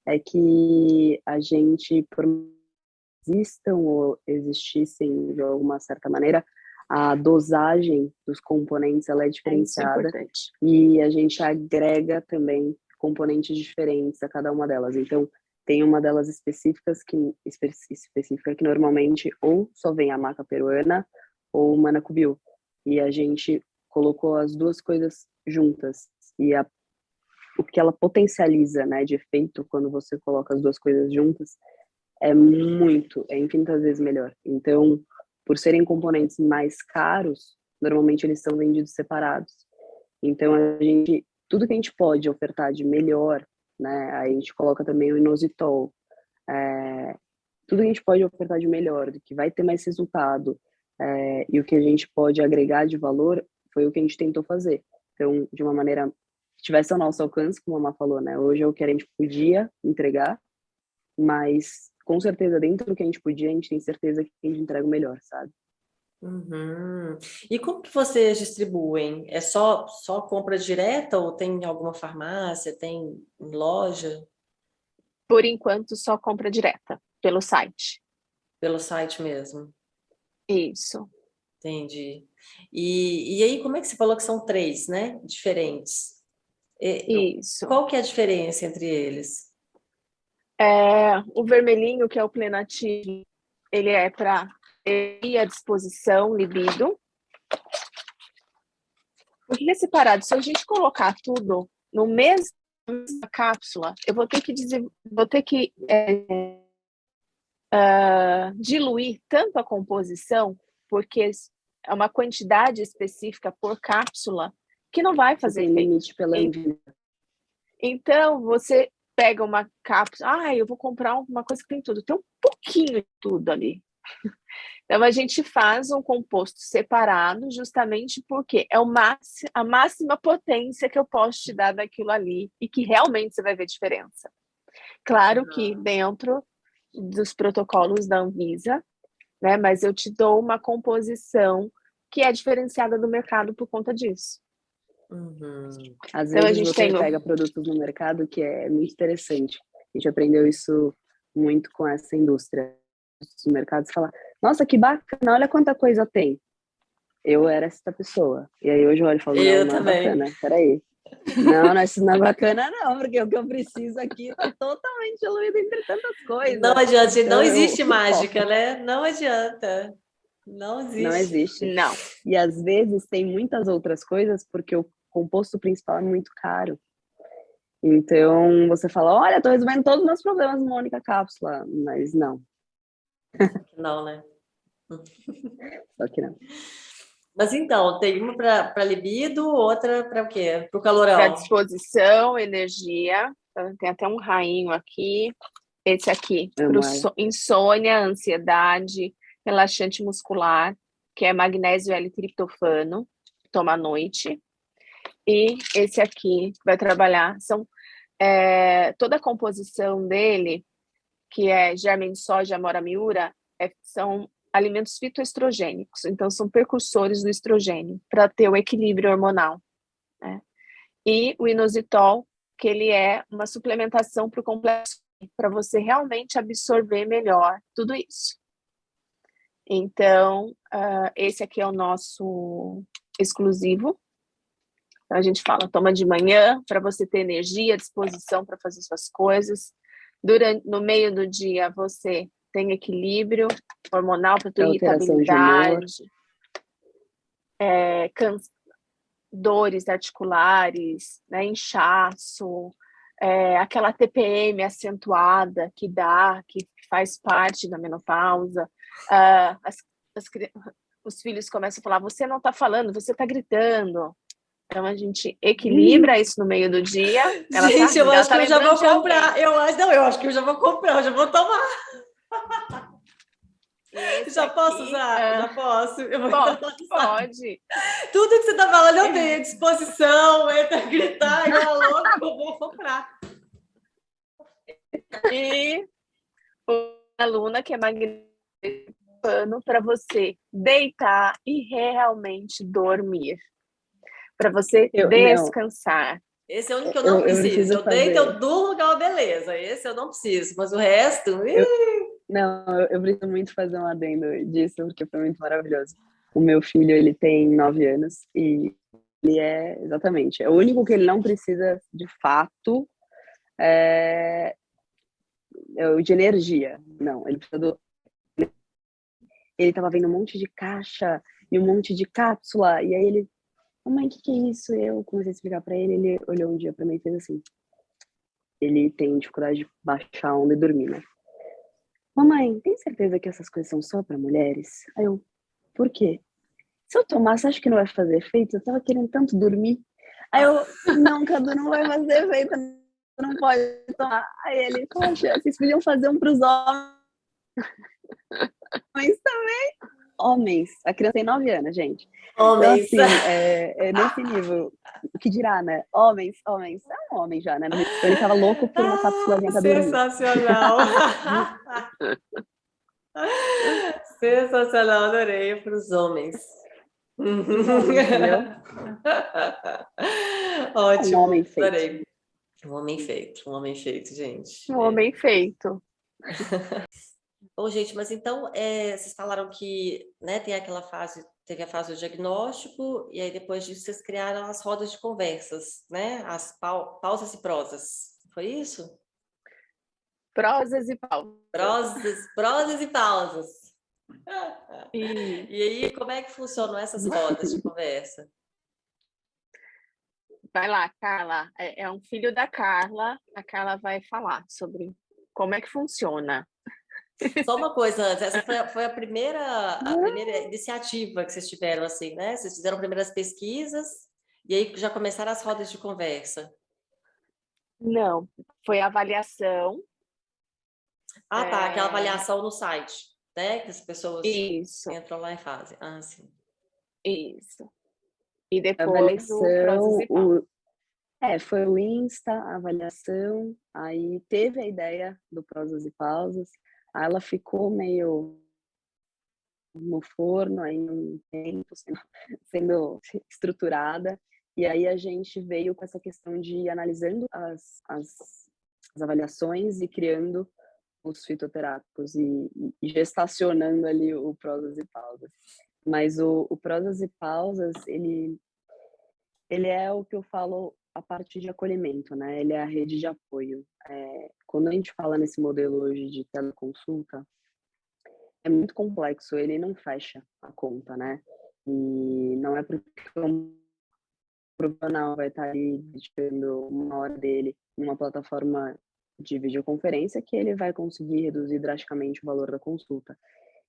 é que a gente, por existam ou existissem de alguma certa maneira, a dosagem dos componentes ela é diferenciada e a gente agrega também componentes diferentes a cada uma delas. Então, tem uma delas específica que normalmente ou só vem a maca peruana ou o manacubiu. E a gente colocou as duas coisas juntas. E o que ela potencializa, né, de efeito quando você coloca as duas coisas juntas é infinitas vezes melhor. Então, por serem componentes mais caros, normalmente eles são vendidos separados. Então, tudo que a gente pode ofertar de melhor, né, a gente coloca também o inositol, tudo que a gente pode ofertar de melhor, do que vai ter mais resultado, e o que a gente pode agregar de valor, foi o que a gente tentou fazer. Então, de uma maneira que tivesse ao nosso alcance, como a Má falou, né, hoje é o que a gente podia entregar, mas com certeza dentro do que a gente podia, a gente tem certeza que a gente entrega o melhor, sabe? E como que vocês distribuem? É só compra direta ou tem alguma farmácia, tem loja? Por enquanto, só compra direta, pelo site. Pelo site mesmo? Isso. Entendi. E aí, como é que você falou que são 3, né? Diferentes. Isso. Qual que é a diferença entre eles? O vermelhinho, que é o Plenati, ele é para ir à disposição, libido. Porque é separado. Se a gente colocar tudo no mesma cápsula, eu vou ter que diluir tanto a composição, porque é uma quantidade específica por cápsula que não vai fazer efeito. Tem limite pela Anvisa. Então, você pega uma cápsula, eu vou comprar uma coisa que tem tudo. Tem um pouquinho de tudo ali. Então, a gente faz um composto separado justamente porque é a máxima potência que eu posso te dar daquilo ali e que realmente você vai ver diferença. Claro que dentro dos protocolos da Anvisa, né, mas eu te dou uma composição que é diferenciada do mercado por conta disso. Às Então, vezes você pega produtos no mercado que é muito interessante. A gente aprendeu isso muito com essa indústria dos mercados. Falar, nossa, que bacana, olha quanta coisa tem. Eu era essa pessoa. E aí hoje eu olho e falo, não é bacana, peraí. Não, isso não é bacana não, porque o que eu preciso aqui é totalmente diluído entre tantas coisas. Não adianta, então, não existe mágica, né? Não adianta. Não existe. Não existe. Não. E às vezes tem muitas outras coisas porque o composto principal é muito caro. Então você fala, olha, tô resolvendo todos os meus problemas numa única cápsula, mas não. Não, né? Só que não. Mas então, tem uma para libido, outra para o quê? Para o calorão? Para disposição, energia. Tem até um rainho aqui. Esse aqui, para insônia, ansiedade, relaxante muscular, que é magnésio L-triptofano, toma à noite. E esse aqui vai trabalhar, toda a composição dele, que é germe de soja, amora miura, são alimentos fitoestrogênicos, então são precursores do estrogênio, para ter o equilíbrio hormonal, né? E o inositol, que ele é uma suplementação para o complexo, para você realmente absorver melhor tudo isso. Então, esse aqui é o nosso exclusivo. Então, a gente fala, toma de manhã para você ter energia, disposição para fazer suas coisas. No meio do dia, você tem equilíbrio hormonal para tua irritabilidade, dores articulares, né, inchaço, aquela TPM acentuada que faz parte da menopausa. Os filhos começam a falar, você não está falando, você está gritando. Então, a gente equilibra isso no meio do dia. Gente, eu acho que eu já vou comprar. Eu acho que eu já vou comprar, eu já vou tomar. Já posso usar? Já posso? Pode. Tudo que você está falando eu tenho à disposição, entra gritar, igual louco, eu vou comprar. E uma aluna que é magnífica para você deitar e realmente dormir. Para você descansar. Esse é o único que eu não preciso. Eu deito, eu durmo, que é uma beleza. Esse eu não preciso, mas o resto... eu preciso muito fazer um adendo disso, porque foi muito maravilhoso. O meu filho, ele tem 9 anos e ele exatamente, é o único que ele não precisa, de fato, de energia. Não, ele precisa Ele tava vendo um monte de caixa e um monte de cápsula, e aí ele... Mamãe, o que é isso? Eu comecei a explicar pra ele, ele olhou um dia pra mim e fez assim. Ele tem dificuldade de baixar a onda e dormir, né? Mamãe, tem certeza que essas coisas são só pra mulheres? Aí eu, por quê? Se eu tomar, você acha que não vai fazer efeito? Eu tava querendo tanto dormir. Aí eu, não, Cadu, não vai fazer efeito, não pode tomar. Aí ele, poxa, vocês podiam fazer um pros homens também. Homens, a criança tem 9 anos, gente. Homens. Então, assim, é nesse nível. O que dirá, né? Homens. É um homem já, né? Então ele tava louco por uma cápsulazinha pra dormir. Sensacional. Sensacional, adorei para os homens. Entendeu? Ótimo, Um homem feito. adorei. Um homem feito, gente. Um homem feito. Bom, gente, mas então, vocês falaram que, né, teve a fase do diagnóstico, e aí depois disso vocês criaram as rodas de conversas, né? As pausas e prosas. Foi isso? Prosas e pausas. Prosas e pausas. E aí, como é que funcionam essas rodas de conversa? Vai lá, Carla. É um filho da Carla. A Carla vai falar sobre como é que funciona. Só uma coisa antes, essa foi a primeira iniciativa que vocês tiveram, assim, né? Vocês fizeram primeiras pesquisas e aí já começaram as rodas de conversa. Não, foi avaliação. Ah, tá, aquela avaliação no site, né? Que as pessoas Isso, entram lá e fazem. Ah, sim. isso. E A depois o Prozas avaliação, e Pausas. foi o Insta, a avaliação, aí teve a ideia do Prosas e Pausas, aí ela ficou meio no forno aí um tempo, sendo estruturada, e aí a gente veio com essa questão de ir analisando as avaliações e criando os fitoterápicos e gestacionando ali o Prosas e Pausas. Mas o Prosas e Pausas, ele é o que eu falo a parte de acolhimento, né? Ele é a rede de apoio. Quando a gente fala nesse modelo hoje de teleconsulta, é muito complexo, ele não fecha a conta, né? E não é porque um profissional vai estar ali dedicando uma hora dele numa plataforma de videoconferência que ele vai conseguir reduzir drasticamente o valor da consulta.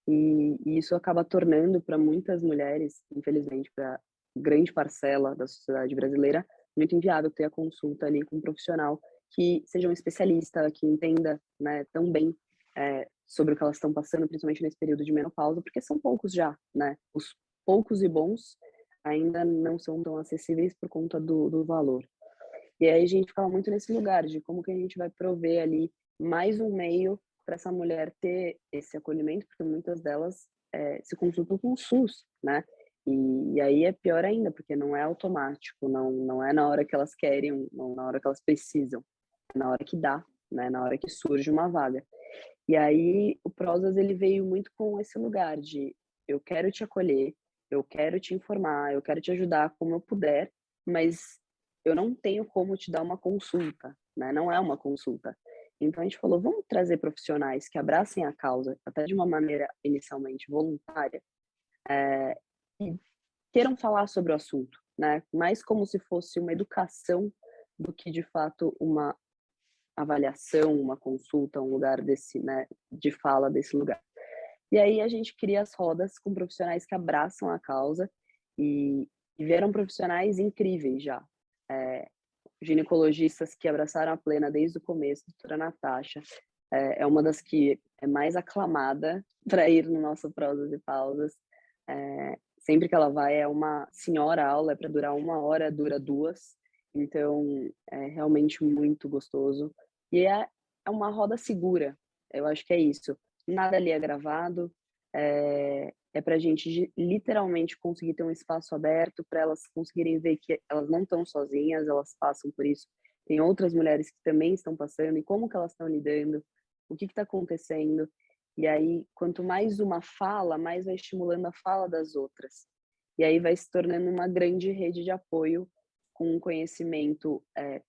E isso acaba tornando para muitas mulheres, infelizmente, para grande parcela da sociedade brasileira, muito inviável ter a consulta ali com um profissional que seja um especialista, que entenda, né, tão bem sobre o que elas estão passando, principalmente nesse período de menopausa, porque são poucos já, né? Os poucos e bons ainda não são tão acessíveis por conta do valor. E aí a gente ficava muito nesse lugar de como que a gente vai prover ali mais um meio para essa mulher ter esse acolhimento, porque muitas delas se consultam com o SUS, né? E aí é pior ainda, porque não é automático, não é na hora que elas querem, não na hora que elas precisam, é na hora que dá, né? Na hora que surge uma vaga. E aí o Prosas ele veio muito com esse lugar de eu quero te acolher, eu quero te informar, eu quero te ajudar como eu puder, mas eu não tenho como te dar uma consulta, né? Não é uma consulta. Então a gente falou, vamos trazer profissionais que abracem a causa, até de uma maneira inicialmente voluntária, e queiram falar sobre o assunto, né? Mais como se fosse uma educação do que de fato uma avaliação, uma consulta, um lugar desse, né, de fala desse lugar. E aí a gente cria as rodas com profissionais que abraçam a causa e vieram profissionais incríveis já. Ginecologistas que abraçaram a plena desde o começo, a doutora Natasha, é uma das que é mais aclamada para ir no nosso Prosas e Pausas. Sempre que ela vai é uma senhora aula, é para durar 1 hora, dura 2. Então, é realmente muito gostoso. E é uma roda segura, eu acho que é isso. Nada ali é gravado, é para a gente literalmente conseguir ter um espaço aberto para elas conseguirem ver que elas não estão sozinhas, elas passam por isso. Tem outras mulheres que também estão passando e como que elas estão lidando, o que está acontecendo. E aí, quanto mais uma fala, mais vai estimulando a fala das outras. E aí vai se tornando uma grande rede de apoio com um conhecimento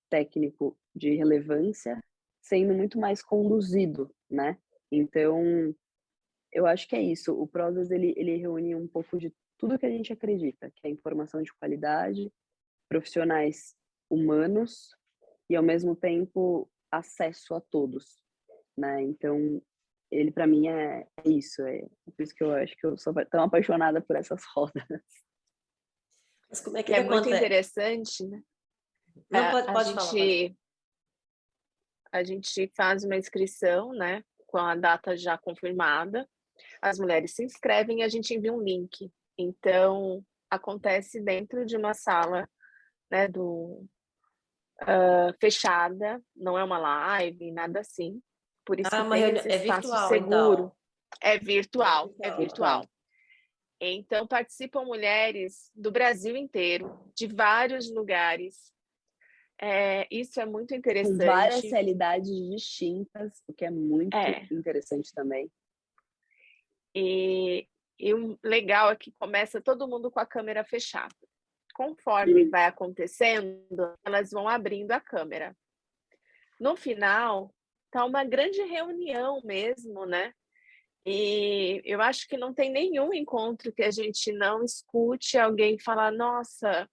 técnico de relevância, sendo muito mais conduzido, né? Então, eu acho que é isso. O Prosas, ele reúne um pouco de tudo que a gente acredita, que é informação de qualidade, profissionais humanos e, ao mesmo tempo, acesso a todos, né? Então, ele, para mim, é isso. É por isso que eu acho que eu sou tão apaixonada por essas rodas. Mas como é que É ele muito acontece? interessante, né? Não, A pode falar. Pode. a gente faz uma inscrição, né? Com a data já confirmada. As mulheres se inscrevem e a gente envia um link. Então, acontece dentro de uma sala, né, fechada, não é uma live, nada assim. Por isso Ah, que uma tem reunião. esse É espaço virtual, seguro. então. É virtual, é Virtual. virtual. Então, participam mulheres do Brasil inteiro, de vários lugares. Isso é muito Com várias interessante. realidades distintas, o que é muito interessante também. E o legal é que começa todo mundo com a câmera fechada. Conforme vai acontecendo, elas vão abrindo a câmera. No final, tá uma grande reunião mesmo, né? E eu acho que não tem nenhum encontro que a gente não escute alguém falar: nossa,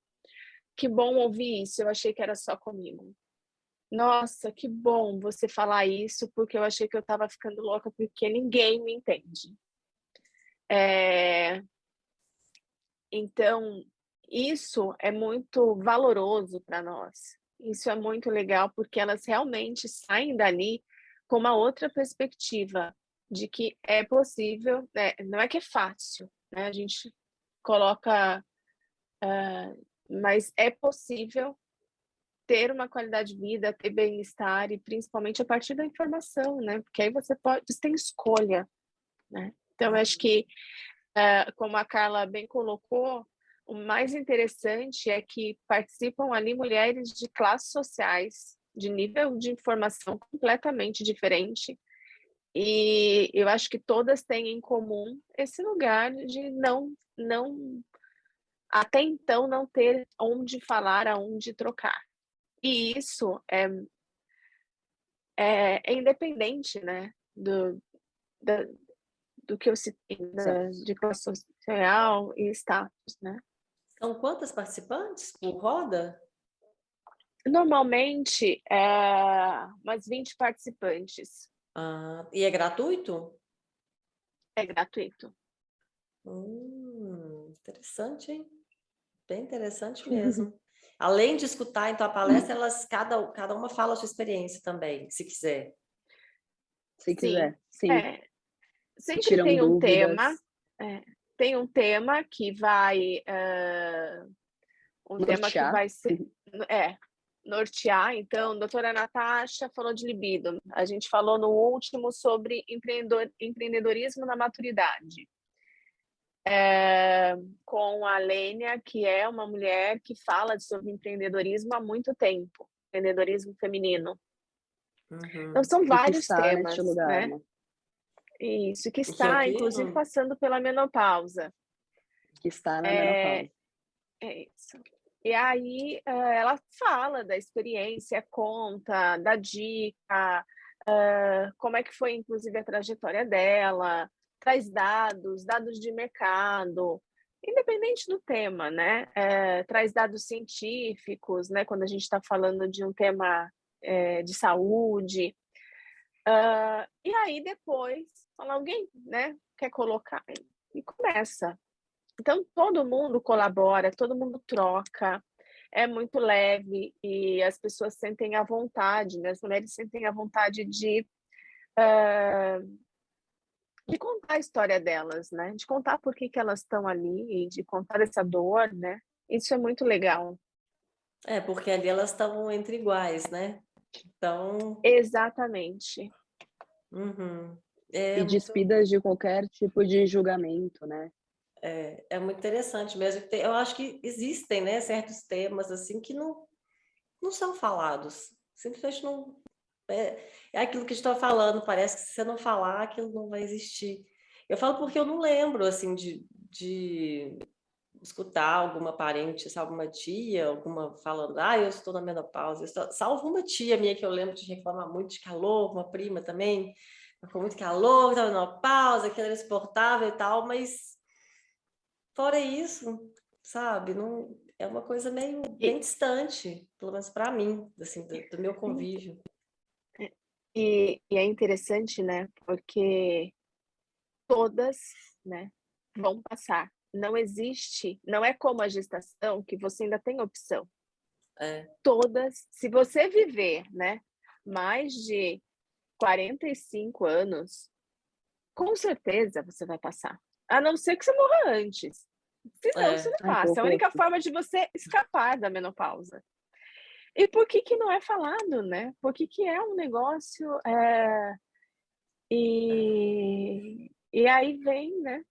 que bom ouvir isso, eu achei que era só comigo. Nossa, que bom você falar isso, porque eu achei que eu estava ficando louca, porque ninguém me entende. É, então, isso é muito valoroso para nós. Isso é muito legal, porque elas realmente saem dali com uma outra perspectiva de que é possível, né? Não é que é fácil, né? A gente coloca, mas é possível ter uma qualidade de vida, ter bem-estar e principalmente a partir da informação, né? Porque aí você tem escolha, né? Então, eu acho que, como a Carla bem colocou, o mais interessante é que participam ali mulheres de classes sociais, de nível de informação completamente diferente, e eu acho que todas têm em comum esse lugar de não, até então, não ter onde falar, aonde trocar. E isso é independente, né, da, do que eu citei, de classe social e status, né? São quantas participantes por roda? Normalmente, umas 20 participantes. E é gratuito? É gratuito. Interessante, hein? Bem interessante mesmo. Além de escutar, então, a palestra, cada uma fala a sua experiência também, se quiser. Se quiser, sim. Sempre Tiram tem um dúvidas. Tem um tema que vai Nortear. Nortear. Então, a doutora Natasha falou de libido. A gente falou no último sobre empreendedorismo na maturidade. Com a Lênia, que é uma mulher que fala sobre empreendedorismo há muito tempo, empreendedorismo feminino. Então, são vários temas, lugar, né? Isso, que Que é o está, quê? inclusive, passando pela menopausa. Que está na menopausa. É isso. E aí ela fala da experiência, conta, da dica, como é que foi, inclusive, a trajetória dela, traz dados de mercado, independente do tema, né? Traz dados científicos, né? Quando a gente está falando de um tema de saúde. E aí depois, fala, alguém, né, quer colocar? E começa. Então, todo mundo colabora, todo mundo troca, é muito leve e as pessoas sentem a vontade, né? As mulheres sentem a vontade de contar a história delas, né? De contar por que elas estão ali, de contar essa dor, né? Isso é muito legal. Porque ali elas estão entre iguais, né? Então... Exatamente. E despidas de qualquer tipo de julgamento, né? É muito interessante mesmo. Eu acho que existem, né, certos temas assim que não são falados. Simplesmente não. É aquilo que estou falando, parece que se você não falar, aquilo não vai existir. Eu falo porque eu não lembro assim de escutar alguma parente, alguma tia, alguma falando, eu estou na menopausa. Salvo uma tia minha que eu lembro de reclamar muito de calor, uma prima também, com muito calor, estava na menopausa, que era insuportável e tal, mas fora isso, sabe, não é uma coisa meio bem distante, pelo menos para mim, assim, do meu convívio. E é interessante, né? Porque todas, né, vão passar. Não existe, não é como a gestação que você ainda tem opção. Todas, se você viver, né, mais de 45 anos, com certeza você vai passar. A não ser que você morra antes. Senão você não passa. É a única forma de você escapar da menopausa. E por que não é falado, né? Por que é um negócio... E aí vem, né,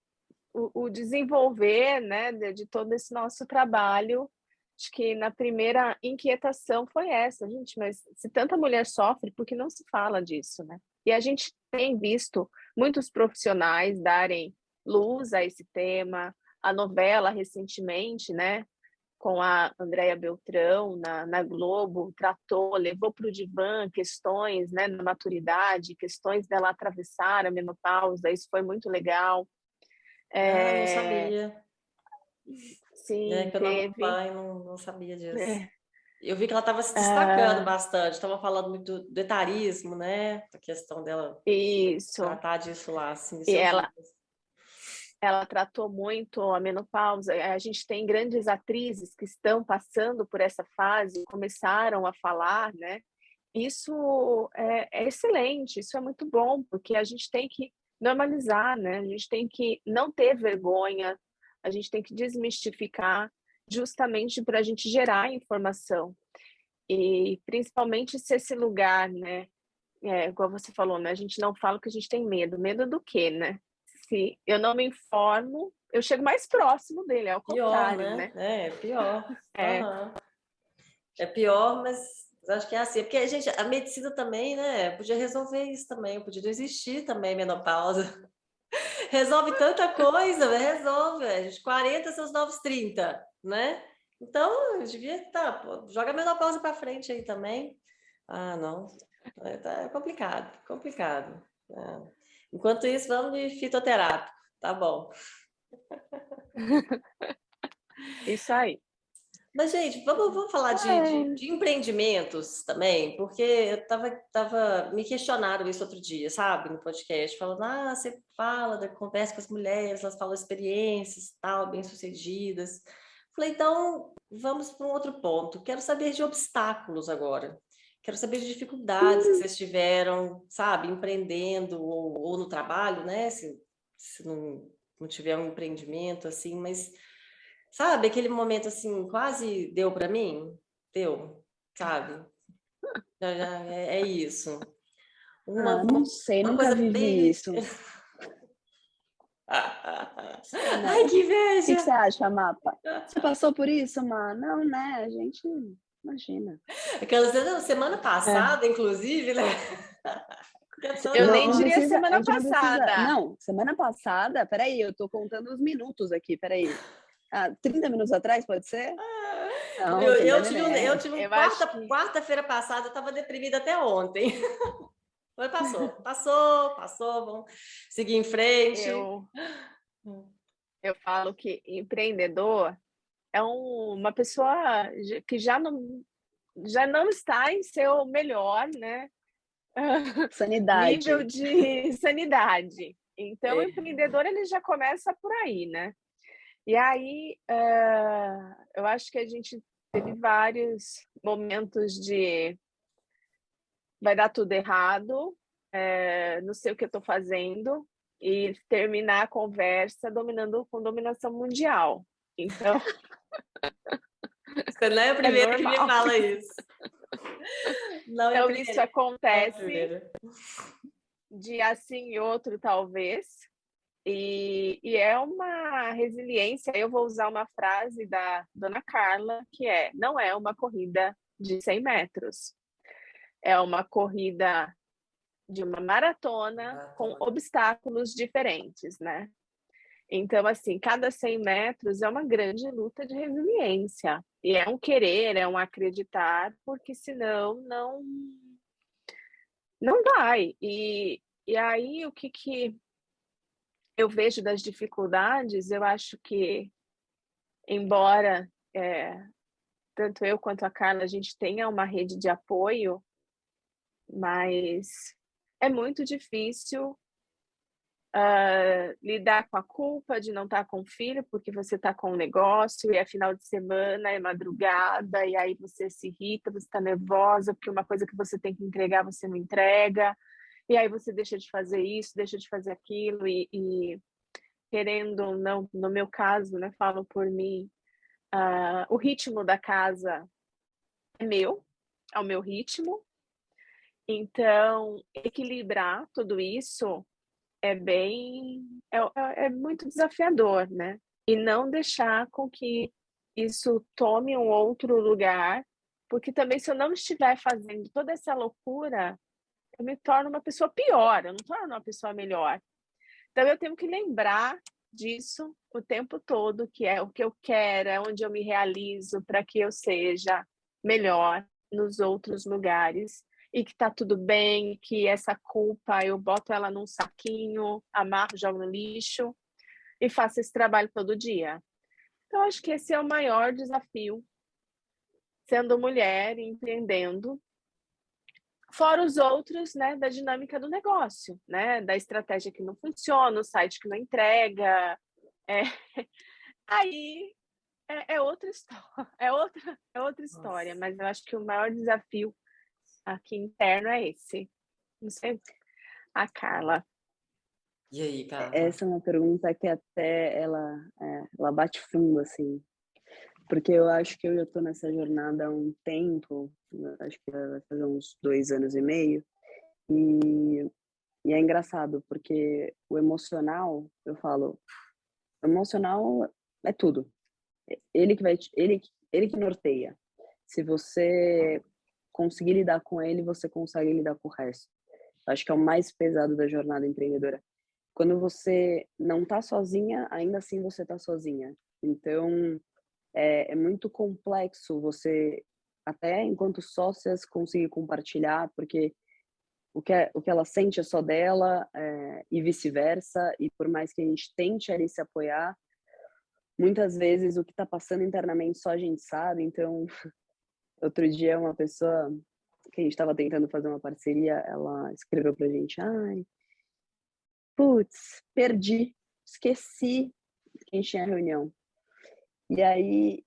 o desenvolver, né, de todo esse nosso trabalho. Acho que na primeira inquietação foi essa, gente, mas se tanta mulher sofre, por que não se fala disso, né? E a gente tem visto muitos profissionais darem luz a esse tema, a novela recentemente, né, com a Andréa Beltrão na Globo, tratou, levou para o divã questões, né, da maturidade, questões dela atravessar a menopausa, isso foi muito legal. Não sabia. Sim, Que eu não teve. acompanho, não sabia disso. Eu vi que ela estava se destacando bastante, estava falando muito do etarismo, né? A questão dela Isso. tratar disso lá, assim. E ela tratou muito a menopausa. A gente tem grandes atrizes que estão passando por essa fase, começaram a falar, né? Isso é excelente, isso é muito bom, porque a gente tem que normalizar, né? A gente tem que não ter vergonha, a gente tem que desmistificar, justamente para a gente gerar informação. E principalmente se esse lugar, né? Igual você falou, né? A gente não fala que a gente tem medo. Medo do quê, né? Se eu não me informo, eu chego mais próximo dele, é o pior, contrário, né? né? É pior. É. Uhum. É pior, mas acho que é assim. Porque a medicina também, né? Podia resolver isso também, podia não existir também menopausa. Resolve tanta coisa, né? Resolve, gente. 40 são os novos 30, né? Então, eu devia joga a menopausa para frente aí também. Ah, não. É complicado, complicado. É. Enquanto isso, vamos de fitoterápico. Tá bom. Isso aí. Mas, gente, vamos falar de empreendimentos também, porque eu tava me questionaram isso outro dia, sabe, no podcast, falando, você conversa com as mulheres, elas falam experiências, tal, bem-sucedidas. Falei, então, vamos para um outro ponto. Quero saber de obstáculos agora. Quero saber de dificuldades que vocês tiveram, sabe, empreendendo ou no trabalho, né, se não tiver um empreendimento, assim, mas... Sabe, aquele momento assim, quase deu para mim? Deu, sabe? É isso. Não sei, Uma nunca coisa vivi bem. isso. Ai, que O que inveja! você acha, Mapa? Você passou por isso, mano? Não, né? A gente imagina. Aquela semana passada, inclusive, né? Eu nem Não diria precisa, a semana gente não precisa. passada. Não, semana passada, peraí, eu tô contando os minutos aqui, peraí. 30 minutos atrás, pode ser? Não, Eu semana tive né? Eu acho que quarta-feira passada, eu estava deprimida até ontem. Mas passou, vamos seguir em frente. eu falo que empreendedor é uma pessoa que já não está em seu melhor, né? Sanidade. nível de sanidade. Então, o empreendedor ele já começa por aí, né? E aí, eu acho que a gente teve vários momentos de vai dar tudo errado, não sei o que eu estou fazendo, e terminar a conversa com dominação mundial. Então, Você não é a primeira que me normal. fala isso. Não é a Então, primeira. isso acontece de assim e outro, talvez. E é uma resiliência. Eu vou usar uma frase da Dona Carla, que não é uma corrida de 100 metros. É uma corrida de uma maratona com obstáculos diferentes, né? Então, assim, cada 100 metros é uma grande luta de resiliência. E é um querer, é um acreditar, porque senão não vai. E aí, o que eu vejo das dificuldades, eu acho que, embora tanto eu quanto a Carla, a gente tenha uma rede de apoio, mas é muito difícil lidar com a culpa de não estar com o filho, porque você está com um negócio, e é final de semana, é madrugada, e aí você se irrita, você está nervosa, porque uma coisa que você tem que entregar, você não entrega, e aí você deixa de fazer isso, deixa de fazer aquilo, e querendo ou não, no meu caso, né, falo por mim, o ritmo da casa é meu, é o meu ritmo, então equilibrar tudo isso é muito desafiador, né? E não deixar com que isso tome um outro lugar, porque também se eu não estiver fazendo toda essa loucura, eu me torno uma pessoa pior, eu não torno uma pessoa melhor. Então eu tenho que lembrar disso o tempo todo, que é o que eu quero, é onde eu me realizo para que eu seja melhor nos outros lugares e que tá tudo bem, que essa culpa eu boto ela num saquinho, amarro, jogo no lixo e faço esse trabalho todo dia. Então acho que esse é o maior desafio. sendo mulher, empreendendo, fora os outros, né, da dinâmica do negócio, né, da estratégia que não funciona, o site que não entrega, é, aí é outra história, é outra história, Nossa. mas eu acho que o maior desafio aqui interno é esse. Não sei, a Carla. E aí, Carla? Essa é uma pergunta que até ela bate fundo, assim, porque eu acho que eu já estou nessa jornada há um tempo, acho que vai fazer uns 2 anos e meio, e é engraçado, porque o emocional, eu falo, o emocional é tudo. Ele que vai, ele que norteia. Se você conseguir lidar com ele, você consegue lidar com o resto. Acho que é o mais pesado da jornada empreendedora. Quando você não tá sozinha, ainda assim você tá sozinha. Então, é muito complexo você, até enquanto sócias, conseguir compartilhar, porque o que ela sente é só dela, e vice-versa, e por mais que a gente tente ali se apoiar, muitas vezes o que está passando internamente só a gente sabe. Então, outro dia uma pessoa que a gente estava tentando fazer uma parceria, ela escreveu pra gente, ai, putz, perdi, esqueci que a gente tinha reunião. E aí,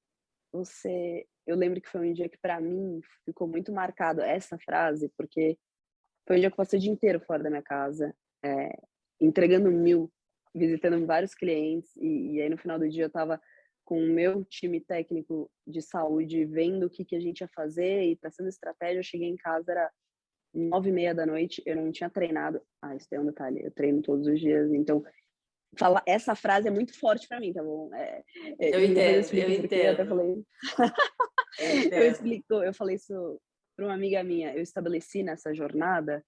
eu lembro que foi um dia que para mim ficou muito marcado essa frase, porque foi um dia que eu passei o dia inteiro fora da minha casa, entregando 1000, visitando vários clientes, e aí no final do dia eu estava com o meu time técnico de saúde, vendo o que a gente ia fazer e traçando estratégia. Eu cheguei em casa, era 9h30 da noite, eu não tinha treinado. Ah, isso tem um detalhe, eu treino todos os dias, então essa frase é muito forte para mim, tá bom? Eu E depois eu entendo, explico eu porque eu até entendo, falei. eu entendo. Eu falei isso para uma amiga minha. Eu estabeleci nessa jornada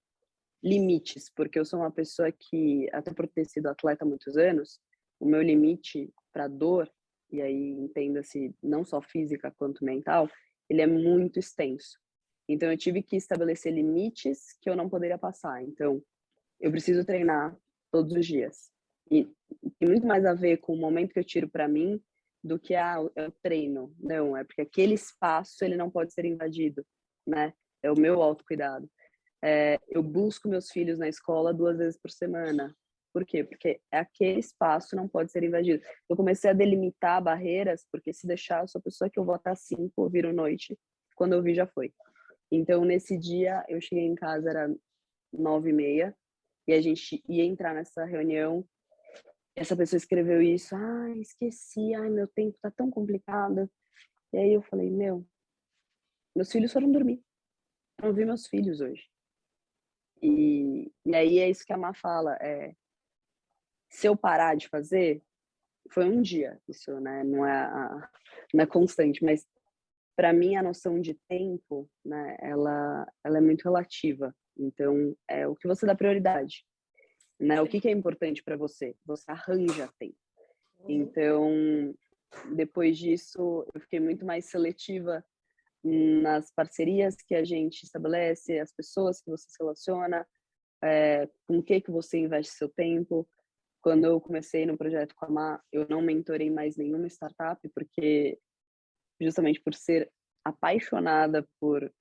limites, porque eu sou uma pessoa que, até por ter sido atleta há muitos anos, o meu limite para dor, e aí entenda-se não só física quanto mental, ele é muito extenso. Então eu tive que estabelecer limites que eu não poderia passar. Então, eu preciso treinar todos os dias. E tem muito mais a ver com o momento que eu tiro para mim do que é o treino. Não, é porque aquele espaço ele não pode ser invadido, né? É o meu autocuidado. Eu busco meus filhos na escola 2 vezes por semana. Por quê? Porque aquele espaço não pode ser invadido. Eu comecei a delimitar barreiras, porque se deixar, eu sou a pessoa que eu vou até 5, viro noite. Quando eu vi, já foi. Então, nesse dia, eu cheguei em casa, era 9h30, e a gente ia entrar nessa reunião. Essa pessoa escreveu isso, ai, esqueci, ai, meu tempo tá tão complicado. E aí eu falei, meus filhos foram dormir. Eu não vi meus filhos hoje. E aí é isso que a Má fala, se eu parar de fazer, foi um dia, isso, né, não é constante, mas para mim a noção de tempo, né, ela é muito relativa. Então, é o que você dá prioridade, né? O que é importante para você? Você arranja tempo. Então, depois disso, eu fiquei muito mais seletiva nas parcerias que a gente estabelece, as pessoas que você se relaciona, com o que você investe seu tempo. Quando eu comecei no projeto com a Má, eu não mentorei mais nenhuma startup, porque justamente por ser apaixonada por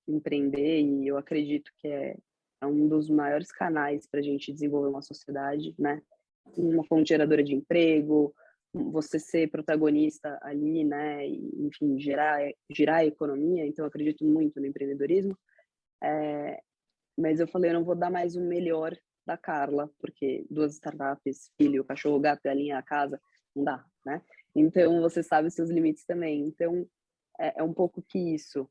empreender, e eu acredito que é um dos maiores canais para a gente desenvolver uma sociedade, né? Uma fonte geradora de emprego, você ser protagonista ali, né? E, enfim, girar a economia. Então, eu acredito muito no empreendedorismo. Mas eu falei, eu não vou dar mais o melhor da Carla, porque 2 startups, filho, cachorro, gato, galinha, a casa, não dá, né? Então, você sabe os seus limites também. Então, é um pouco que isso.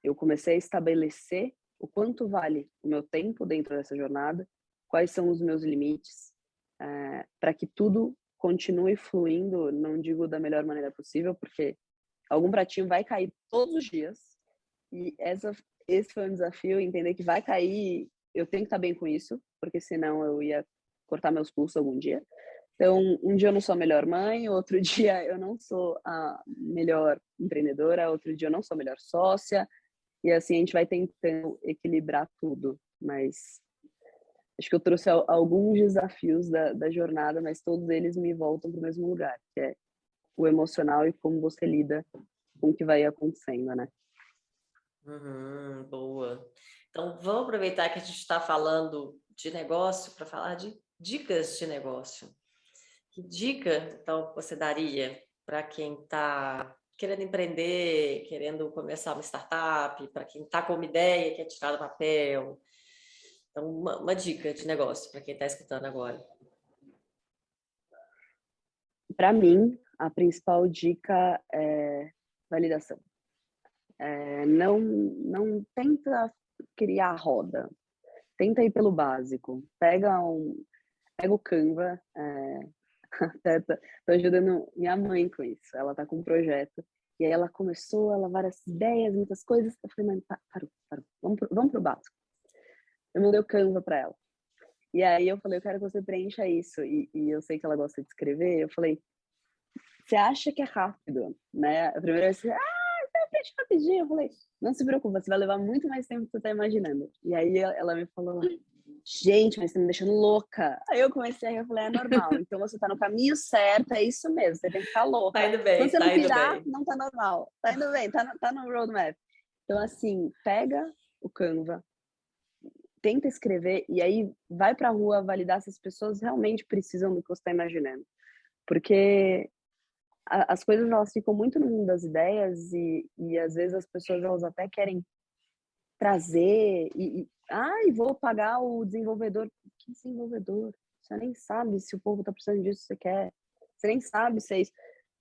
Eu comecei a estabelecer o quanto vale o meu tempo dentro dessa jornada, quais são os meus limites, para que tudo continue fluindo, não digo da melhor maneira possível, porque algum pratinho vai cair todos os dias, e esse foi um desafio, entender que vai cair, eu tenho que estar bem com isso, porque senão eu ia cortar meus pulsos algum dia. Então, um dia eu não sou a melhor mãe, outro dia eu não sou a melhor empreendedora, outro dia eu não sou a melhor sócia, e assim a gente vai tentando equilibrar tudo. Mas acho que eu trouxe alguns desafios da jornada, mas todos eles me voltam para o mesmo lugar, que é o emocional e como você lida com o que vai acontecendo, né? Boa. Então, vamos aproveitar que a gente está falando de negócio para falar de dicas de negócio. Que dica, então, você daria para quem está querendo empreender, querendo começar uma startup, para quem está com uma ideia, quer tirar do papel? Então, uma dica de negócio para quem está escutando agora. Para mim, a principal dica é validação. Não tenta criar a roda, tenta ir pelo básico. Pega o Canva, até tô ajudando minha mãe com isso. Ela tá com um projeto e aí ela começou, ela várias ideias, muitas coisas. Eu falei, mãe, parou, vamos pro básico. Eu mandei o Canva para ela. E aí eu falei, eu quero que você preencha isso. E eu sei que ela gosta de escrever. Eu falei, você acha que é rápido, né? A primeira vez, você preenche rapidinho. Eu falei, não se preocupa, você vai levar muito mais tempo do que você tá imaginando. E aí ela me falou, gente, mas você tá me deixando louca. Aí eu comecei a rir, eu falei, é normal. Então você tá no caminho certo, é isso mesmo, você tem que ficar louca. Tá indo bem, quando você não pirar, bem. não tá normal. Tá indo bem, tá no roadmap. Então, assim, pega o Canva, tenta escrever e aí vai pra rua validar se as pessoas realmente precisam do que você tá imaginando. Porque as coisas, elas ficam muito no mundo das ideias e às vezes as pessoas, elas até querem trazer vou pagar o desenvolvedor. Que desenvolvedor? Você nem sabe se o povo tá precisando disso que você quer. Você nem sabe se é isso.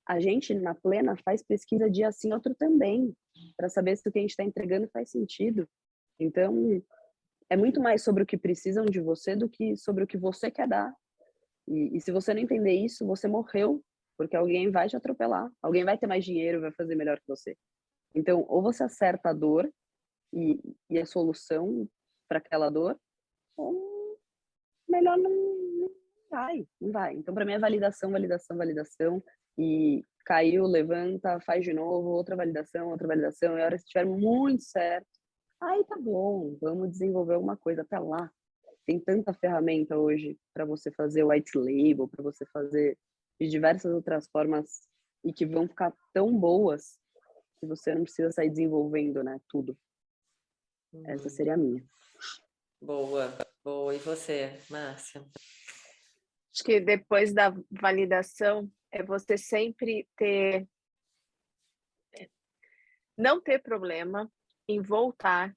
A gente, na Plena, faz pesquisa dia sim, outro também, para saber se o que a gente está entregando faz sentido. Então, é muito mais sobre o que precisam de você do que sobre o que você quer dar. E se você não entender isso, você morreu, porque alguém vai te atropelar. Alguém vai ter mais dinheiro, vai fazer melhor que você. Então, ou você acerta a dor e a solução para aquela dor, ou melhor não vai. Então, para mim é validação, validação, validação, e caiu, levanta, faz de novo, outra validação, e a hora que estiver muito certo, aí tá bom, vamos desenvolver alguma coisa até lá. Tem tanta ferramenta hoje para você fazer white label, para você fazer de diversas outras formas e que vão ficar tão boas que você não precisa sair desenvolvendo, né, tudo. Essa seria a minha. Boa. E você, Márcia? Acho que depois da validação é você sempre não ter problema em voltar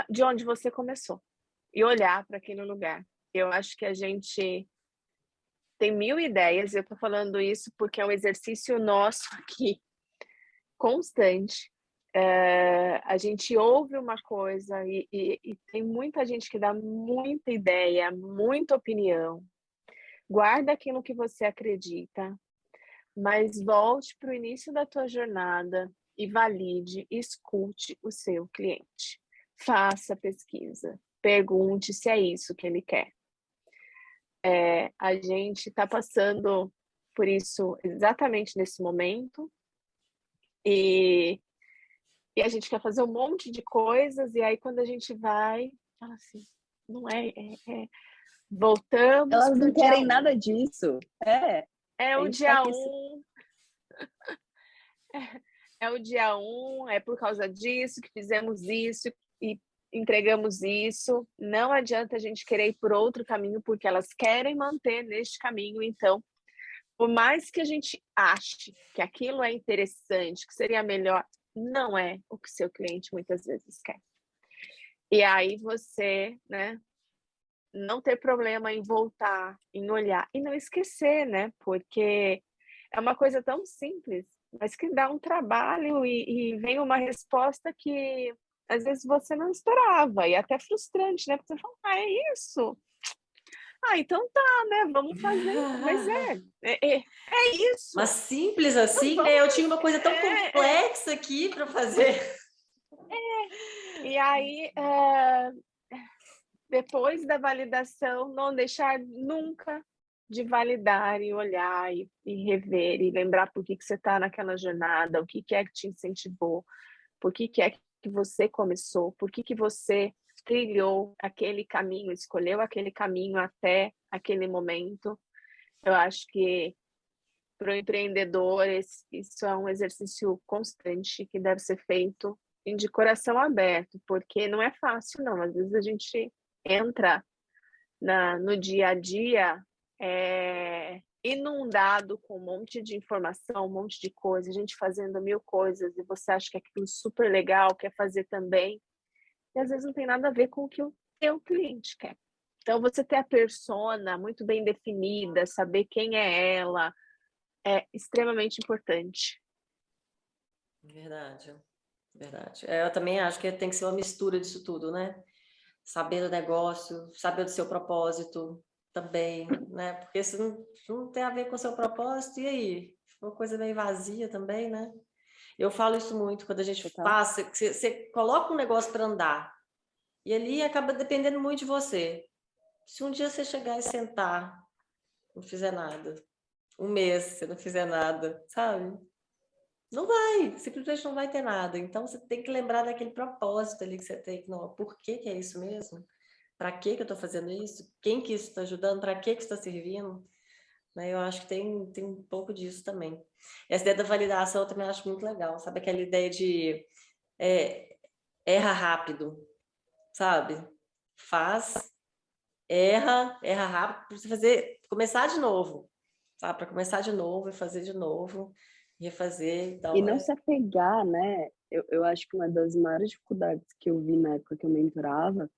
de onde você começou e olhar para aquele lugar. Eu acho que a gente tem 1000 ideias, eu estou falando isso porque é um exercício nosso aqui, constante. A gente ouve uma coisa e tem muita gente que dá muita ideia, muita opinião. Guarda aquilo que você acredita, mas volte para o início da tua jornada e valide, escute o seu cliente. Faça pesquisa, pergunte se é isso que ele quer. A gente está passando por isso exatamente nesse momento e a gente quer fazer um monte de coisas, e aí quando a gente vai, fala assim, não voltamos. Elas não querem nada disso. É o dia 1. É o dia 1, é por causa disso que fizemos isso e entregamos isso. Não adianta a gente querer ir por outro caminho, porque elas querem manter neste caminho. Então, por mais que a gente ache que aquilo é interessante, que seria melhor, não é o que seu cliente muitas vezes quer. E aí você, né, não ter problema em voltar, em olhar e não esquecer, né? Porque é uma coisa tão simples, mas que dá um trabalho e vem uma resposta que às vezes você não esperava e até frustrante, né? Porque você fala, é isso? Então tá, né? Vamos fazer. Mas é isso. Mas simples assim, né? Eu tinha uma coisa tão complexa aqui para fazer. E aí, depois da validação, não deixar nunca de validar e olhar e rever e lembrar por que você está naquela jornada, o que é que te incentivou, por que é que você começou, por que você trilhou aquele caminho, escolheu aquele caminho até aquele momento. Eu acho que para o empreendedor, isso é um exercício constante que deve ser feito de coração aberto, porque não é fácil, não. Às vezes a gente entra no dia a dia inundado com um monte de informação, um monte de coisa, a gente fazendo 1000 coisas, e você acha que aquilo é super legal, quer fazer também, e às vezes não tem nada a ver com o que o teu cliente quer. Então, você ter a persona muito bem definida, saber quem é ela, é extremamente importante. Verdade, verdade. Eu também acho que tem que ser uma mistura disso tudo, né? Saber do negócio, saber do seu propósito também, né? Porque se não tem a ver com o seu propósito, e aí? Uma coisa meio vazia também, né? Eu falo isso muito quando a gente passa, que você coloca um negócio para andar, e ali acaba dependendo muito de você. Se um dia você chegar e sentar, não fizer nada, um mês você não fizer nada, sabe? Não vai, simplesmente não vai ter nada. Então você tem que lembrar daquele propósito ali que você tem. Não, por que que é isso mesmo? Para que que eu estou fazendo isso? Quem que isso está ajudando? Para que que está servindo? Né? Eu acho que tem um pouco disso também. Essa ideia da validação eu também acho muito legal. Sabe aquela ideia de erra rápido, sabe? Faz, erra rápido para você começar de novo, sabe? Para começar de novo e fazer de novo, refazer. Então, E não se apegar, né? Eu acho que uma das maiores dificuldades que eu vi na época que eu mentorava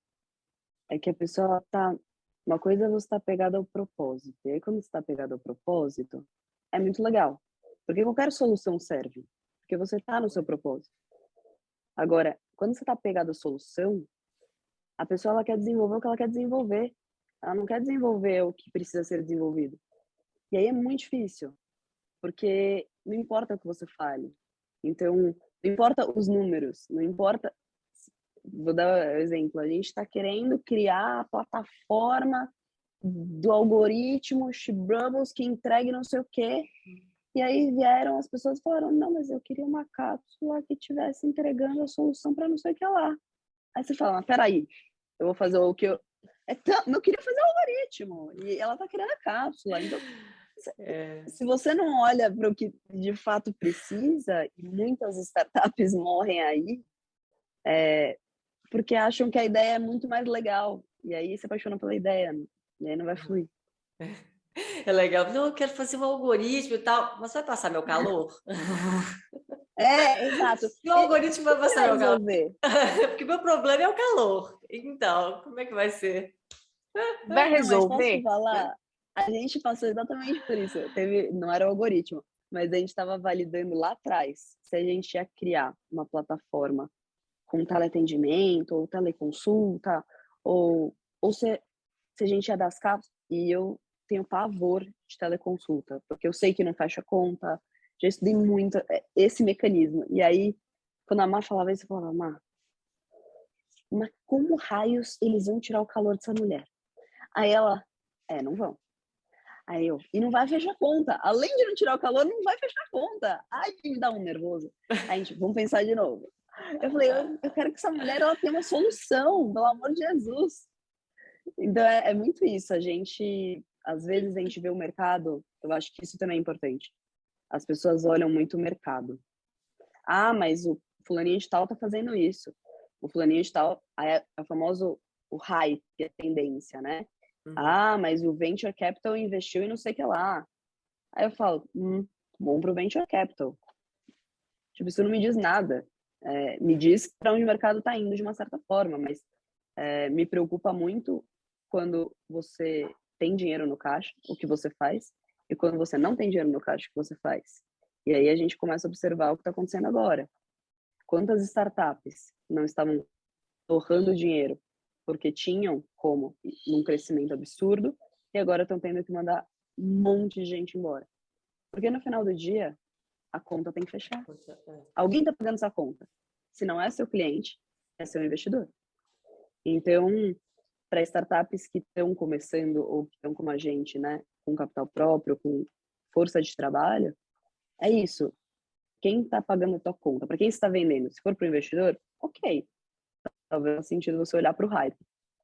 é que a pessoa ela tá. Uma coisa é você estar pegada ao propósito. E aí, quando você está pegado ao propósito, é muito legal. Porque qualquer solução serve. Porque você está no seu propósito. Agora, quando você está pegado à solução, a pessoa ela quer desenvolver o que ela quer desenvolver. Ela não quer desenvolver o que precisa ser desenvolvido. E aí é muito difícil. Porque não importa o que você fale. Então, não importa os números, não importa. Vou dar um exemplo: a gente está querendo criar a plataforma do algoritmo Shibrubbles que entregue não sei o quê. E aí vieram as pessoas e falaram: não, mas eu queria uma cápsula que estivesse entregando a solução para não sei o que lá. Aí você fala: mas peraí, eu vou fazer o que eu. Eu queria fazer o algoritmo e ela está querendo a cápsula. Então, se você não olha para o que de fato precisa, e muitas startups morrem aí, porque acham que a ideia é muito mais legal. E aí se apaixona pela ideia, e aí não vai fluir. É legal. Não, eu quero fazer um algoritmo e tal, mas vai passar meu calor? Exato. E o algoritmo vai passar meu calor? Resolver. Porque meu problema é o calor. Então, como é que vai ser? Vai Não, mas posso resolver? te falar? A gente passou exatamente por isso. Não era o algoritmo, mas a gente estava validando lá atrás se a gente ia criar uma plataforma com teleatendimento, ou teleconsulta, ou se a gente ia dar as cápsulas. E eu tenho pavor de teleconsulta, porque eu sei que não fecha conta, já estudei muito esse mecanismo. E aí, quando a Má falava isso, eu falava: Má, mas como raios eles vão tirar o calor dessa mulher? Aí ela: não vão. Aí eu: e não vai fechar conta. Além de não tirar o calor, não vai fechar conta. Ai, que me dá um nervoso. Aí a gente: vamos pensar de novo. Eu falei: eu quero que essa mulher ela tenha uma solução, pelo amor de Jesus. Então é muito isso. Às vezes a gente vê o mercado, eu acho que isso também é importante. As pessoas olham muito o mercado. Ah, mas o fulaninho de tal tá fazendo isso. O fulaninho de tal é o famoso o hype, a tendência, né? Ah, mas o venture capital investiu em não sei o que lá. Aí eu falo: bom pro venture capital. Tipo, isso não me diz nada. Me diz para onde o mercado está indo de uma certa forma, mas me preocupa muito quando você tem dinheiro no caixa, o que você faz, e quando você não tem dinheiro no caixa, o que você faz. E aí a gente começa a observar o que está acontecendo agora. Quantas startups não estavam torrando dinheiro porque tinham como um crescimento absurdo e agora estão tendo que mandar um monte de gente embora. Porque no final do dia, a conta tem que fechar. Alguém está pagando essa conta. Se não é seu cliente, é seu investidor. Então, para startups que estão começando ou que estão como a gente, né, com capital próprio, com força de trabalho, é isso. Quem está pagando a tua conta? Para quem você está vendendo? Se for para o investidor, ok. Talvez faça sentido você olhar para o hype.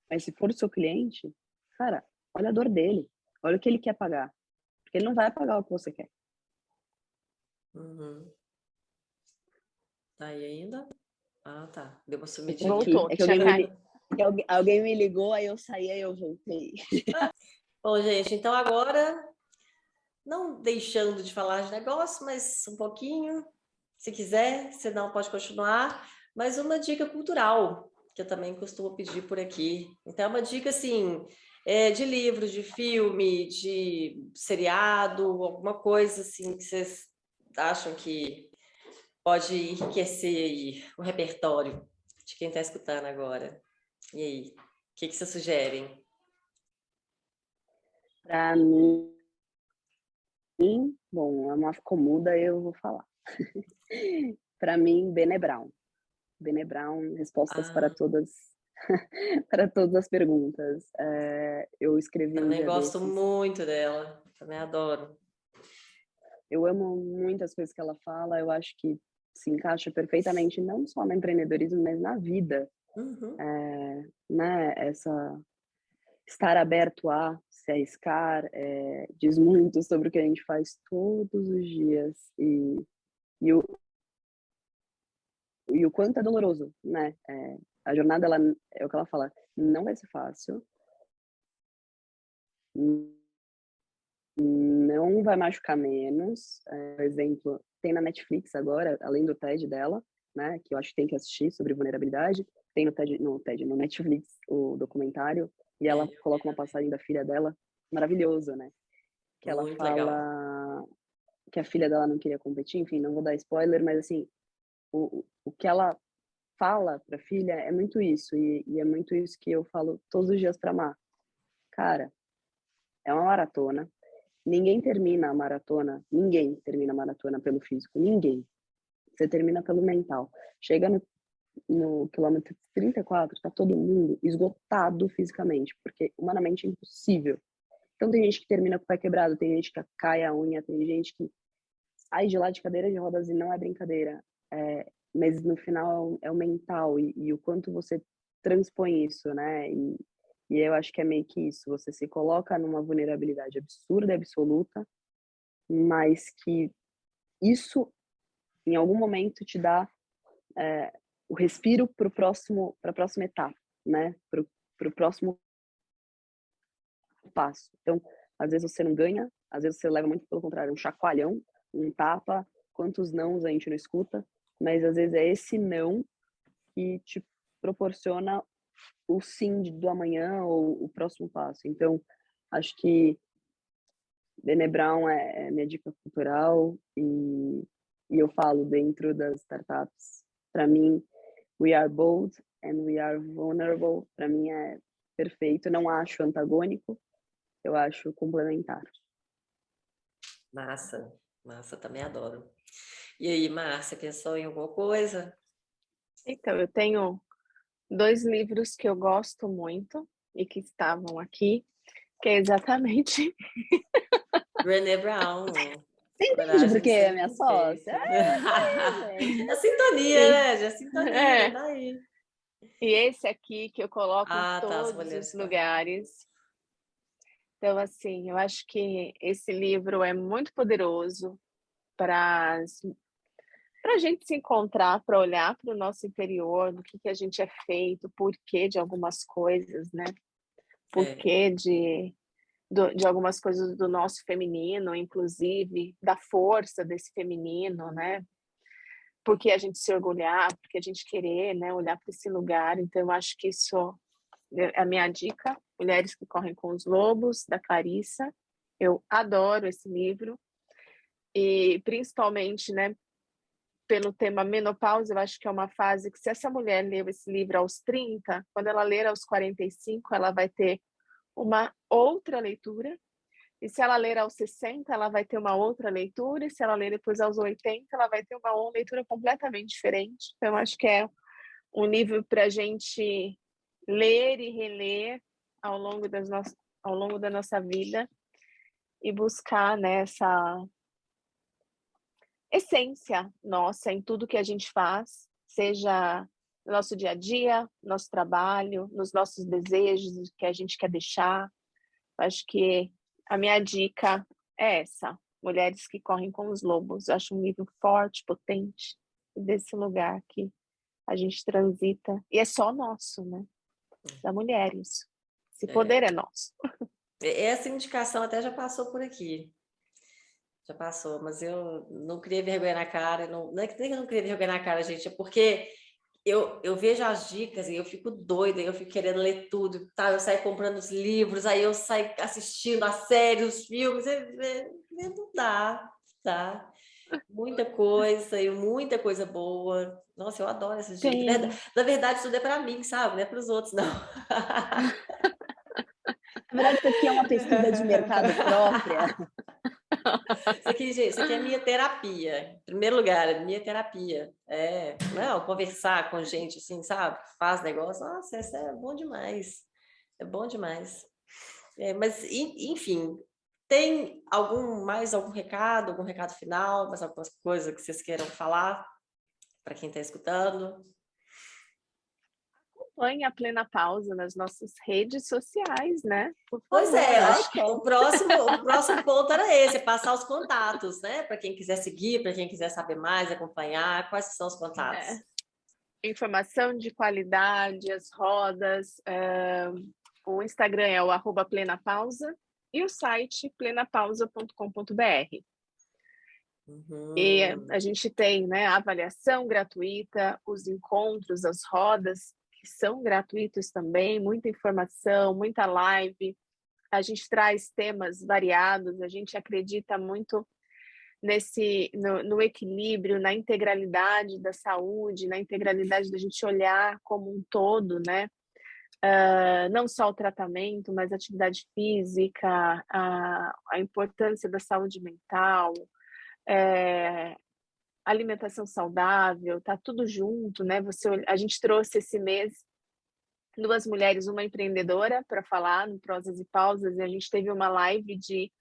Mas se for o seu cliente, cara, olha a dor dele. Olha o que ele quer pagar. Porque ele não vai pagar o que você quer. Uhum. Tá aí ainda? Ah, tá. Deu uma Eu tô sumidinha. aqui. Voltou, É que tinha caído. alguém me ligou, aí eu saí, aí eu voltei. Bom, gente, então agora, não deixando de falar de negócio, mas um pouquinho, se quiser, senão pode continuar, mas uma dica cultural, que eu também costumo pedir por aqui. Então, é uma dica, assim, de livro, de filme, de seriado, alguma coisa, assim, que vocês acham que pode enriquecer aí o repertório de quem está escutando agora. E aí, o que vocês sugerem? Pra mim, bom, a Má ficou muda, eu vou falar. Pra mim, Brené Brown. Brené Brown, respostas para Ah, todas para todas as perguntas. Eu escrevi um também dia gosto desses. muito dela, também adoro. Eu amo muitas coisas que ela fala. Eu acho que se encaixa perfeitamente não só no empreendedorismo, mas na vida, Uhum. né? Essa estar aberto a se arriscar, diz muito sobre o que a gente faz todos os dias e o, e o quanto é doloroso, né? A jornada, ela, é o que ela fala, não vai ser fácil, não vai machucar menos. Por exemplo, tem na Netflix agora, além do TED dela, né? Que eu acho que tem que assistir sobre vulnerabilidade, tem no Netflix, o documentário, e ela É, coloca uma passagem da filha dela, maravilhoso, né? Que ela muito legal. fala que a filha dela não queria competir, enfim, não vou dar spoiler, mas assim, o que ela fala pra filha é muito isso, e é muito isso que eu falo todos os dias pra Má. Cara, é uma maratona, ninguém termina a maratona pelo físico, ninguém. Você termina pelo mental. Chega no quilômetro 34, tá todo mundo esgotado fisicamente, porque humanamente é impossível. Então tem gente que termina com o pé quebrado, tem gente que cai a unha, tem gente que sai de lá de cadeira de rodas e não é brincadeira. Mas no final é o mental e o quanto você transpõe isso, né? E eu acho que é meio que isso. Você se coloca numa vulnerabilidade absurda, absoluta, mas que isso, em algum momento, te dá o respiro para a próxima etapa, né? Para o próximo passo. Então, às vezes você não ganha, às vezes você leva muito pelo contrário, um chacoalhão, um tapa, quantos nãos a gente não escuta, mas às vezes é esse não que te proporciona o sim do amanhã ou o próximo passo. Então, acho que Brené Brown é minha dica cultural e eu falo dentro das startups, para mim, we are bold and we are vulnerable, para mim é perfeito, não acho antagônico, eu acho complementar. Massa, massa, também adoro. E aí, Márcia, pensou em alguma coisa? Então, eu tenho 2 livros que eu gosto muito e que estavam aqui, que é exatamente Brené Brown, Você entende Coragem porque de é Ser minha sócia? Imperfeita. Isso aí, gente. A sintonia, e, né? Já sintonia, é, tá aí. e esse aqui que eu coloco em Ah, tá, as todos mulheres os correm. lugares. Então, assim, eu acho que esse livro é muito poderoso para a gente se encontrar, para olhar para o nosso interior, do que a gente é feito, porquê de algumas coisas, né? É, Porquê de algumas coisas do nosso feminino, inclusive, da força desse feminino, né? Porque a gente se orgulhar, porque a gente querer, né, olhar para esse lugar. Então, eu acho que isso é a minha dica. Mulheres que Correm com os Lobos, da Clarissa. Eu adoro esse livro. E, principalmente, né, pelo tema menopausa, eu acho que é uma fase que, se essa mulher leu esse livro aos 30, quando ela ler aos 45, ela vai ter uma outra leitura. E se ela ler aos 60, ela vai ter uma outra leitura. E se ela ler depois aos 80, ela vai ter uma leitura completamente diferente. Então, eu acho que é um livro para a gente ler e reler ao longo ao longo da nossa vida e buscar, né, essa essência nossa em tudo que a gente faz, seja no nosso dia a dia, nosso trabalho, nos nossos desejos que a gente quer deixar. Acho que a minha dica é essa. Mulheres que correm com os lobos. Eu acho um livro forte, potente, desse lugar que a gente transita. E é só nosso, né? Da mulher, isso. Esse poder é nosso. Essa indicação até já passou por aqui. Já passou, mas eu não criei vergonha na cara. Não é que eu não criei vergonha na cara, gente, é porque eu vejo as dicas e eu fico doida, eu fico querendo ler tudo, tá? Eu saio comprando os livros, aí eu saio assistindo a série, os filmes, não dá, tá? Muita coisa e muita coisa boa. Nossa, eu adoro essas dicas. Na verdade, isso é para mim, sabe? Não é para os outros, não. Na verdade, isso aqui é uma pesquisa de mercado própria. Isso aqui é minha terapia. Em primeiro lugar, é minha terapia. Não, conversar com gente assim, sabe? Faz negócio. Nossa, isso é bom demais. É bom demais. Mas, enfim, tem algum recado final, mais alguma coisa que vocês queiram falar para quem está escutando? Acompanhe a Plena Pausa nas nossas redes sociais, né? Por favor, pois é, o próximo ponto era esse, passar os contatos, né? Para quem quiser seguir, para quem quiser saber mais, acompanhar, quais são os contatos? Informação de qualidade, as rodas, o Instagram é o @plenapausa e o site plenapausa.com.br. E a gente tem, né, a avaliação gratuita, os encontros, as rodas, que são gratuitos também, muita informação, muita live. A gente traz temas variados, a gente acredita muito no equilíbrio, na integralidade da saúde, na integralidade da gente olhar como um todo, né? Não só o tratamento, mas a atividade física, a importância da saúde mental, alimentação saudável, tá tudo junto, né? A gente trouxe esse mês 2 mulheres, uma empreendedora para falar no Prosas e Pausas, e a gente teve uma live de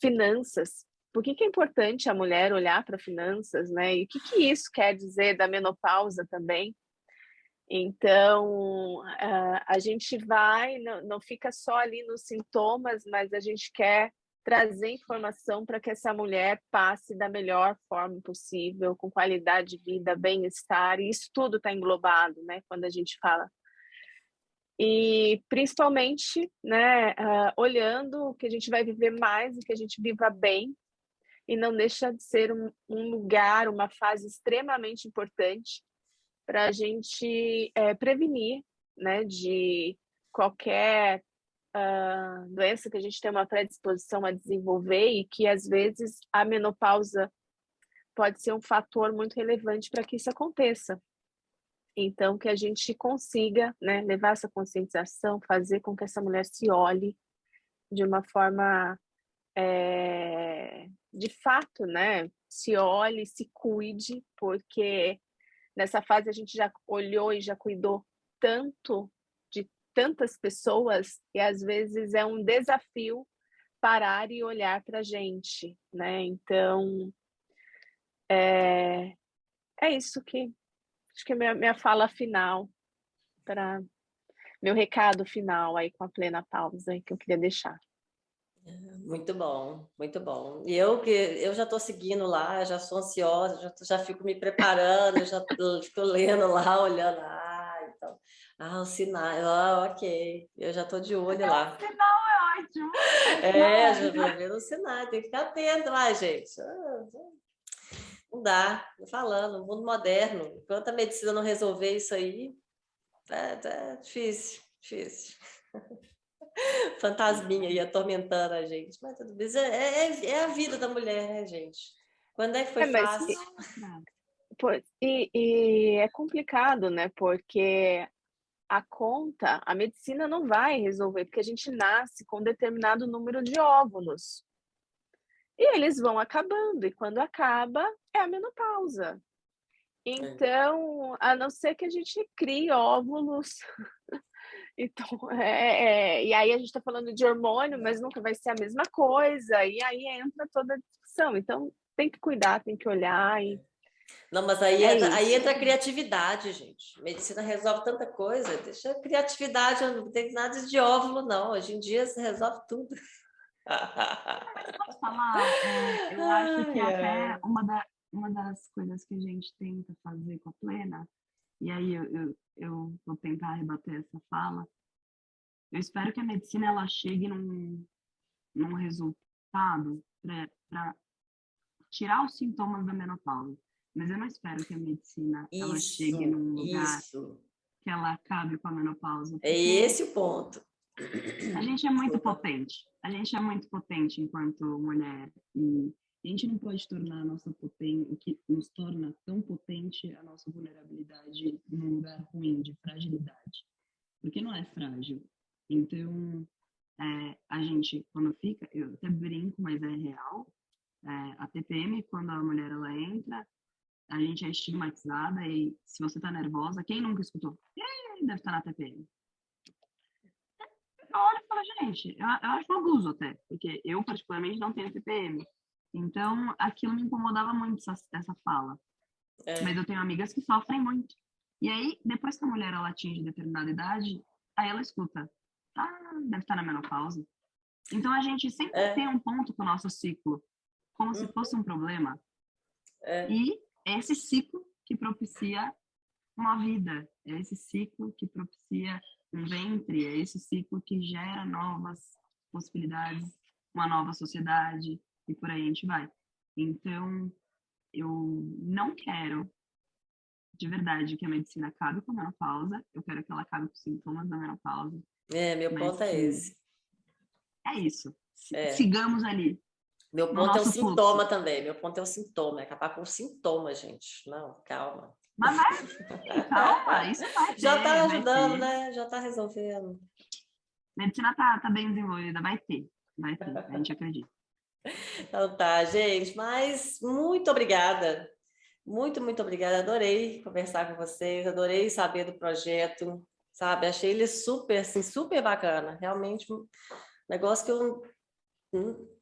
finanças. Por que é importante a mulher olhar para finanças, né? E o que isso quer dizer da menopausa também? Então, a gente não fica só ali nos sintomas, mas a gente quer trazer informação para que essa mulher passe da melhor forma possível, com qualidade de vida, bem-estar, e isso tudo está englobado, né? Quando a gente fala. E principalmente, né, olhando que a gente vai viver mais e que a gente viva bem, e não deixa de ser um lugar, uma fase extremamente importante para a gente prevenir, né, de qualquer doença que a gente tem uma predisposição a desenvolver, e que às vezes a menopausa pode ser um fator muito relevante para que isso aconteça. Então, que a gente consiga, né, levar essa conscientização, fazer com que essa mulher se olhe de uma forma, de fato, né, se olhe, se cuide, porque nessa fase a gente já olhou e já cuidou tanto de tantas pessoas, e às vezes é um desafio parar e olhar para a gente, né? Então, é isso que acho que é minha fala final, meu recado final aí com a Plena Pausa que eu queria deixar. Muito bom, muito bom. E eu já estou seguindo lá, já sou ansiosa, já fico me preparando, já fico lendo lá, olhando. Então, o sinal, ok. Eu já estou de olho lá. O sinal é ótimo. Já estou vendo o sinal, tem que ficar atento lá, gente. Não dá, tô falando, mundo moderno. Enquanto a medicina não resolver isso aí, é difícil. Fantasminha aí atormentando a gente. Mas tudo bem, é a vida da mulher, né, gente? Quando é que foi fácil? E é complicado, né? Porque a medicina não vai resolver, porque a gente nasce com um determinado número de óvulos. E eles vão acabando, e quando acaba, é a menopausa. Então, a não ser que a gente crie óvulos. Então, e aí a gente está falando de hormônio, mas nunca vai ser a mesma coisa, e aí entra toda a discussão. Então, tem que cuidar, tem que olhar. Não, mas aí entra a criatividade, gente. Medicina resolve tanta coisa, deixa a criatividade, não tem nada de óvulo, não. Hoje em dia se resolve tudo. Mas posso falar? Eu acho que até uma das coisas que a gente tenta fazer com a Plena, e aí eu vou tentar rebater essa fala, eu espero que a medicina ela chegue num resultado para tirar os sintomas da menopausa. Mas eu não espero que a medicina ela chegue num lugar que ela acabe com a menopausa. É esse o ponto. A gente é muito potente. A gente é muito potente enquanto mulher. E a gente não pode tornar a nossa potência, o que nos torna tão potente, a nossa vulnerabilidade num lugar ruim, de fragilidade. Porque não é frágil. Então, a gente, quando fica, eu até brinco, mas é real, a TPM, quando a mulher ela entra, a gente é estigmatizada e se você tá nervosa, quem nunca escutou? Deve estar na TPM. Eu olho e falo, gente, eu acho um abuso até, porque eu particularmente não tenho TPM. Então, aquilo me incomodava muito, essa fala. Mas eu tenho amigas que sofrem muito. E aí, depois que a mulher ela atinge determinada idade, aí ela escuta, deve estar na menopausa. Então, a gente sempre tem um ponto com o nosso ciclo, como se fosse um problema. E é esse ciclo que propicia uma vida, é esse ciclo que propicia um ventre, é esse ciclo que gera novas possibilidades, uma nova sociedade, e por aí a gente vai. Então, eu não quero, de verdade, que a medicina acabe com a menopausa, eu quero que ela acabe com os sintomas da menopausa. Meu ponto é esse. É isso. Sigamos ali. Meu ponto é o sintoma também. Meu ponto é o sintoma. É acabar com o sintoma, gente. Não, calma. Mas calma, isso vai ter. Já tá ajudando, né? Já tá resolvendo. A medicina tá bem desenvolvida. Vai ter. A gente acredita. Então tá, gente. Mas muito obrigada. Muito, muito obrigada. Adorei conversar com vocês. Adorei saber do projeto. Sabe? Achei ele super, assim, super bacana. Realmente um negócio que eu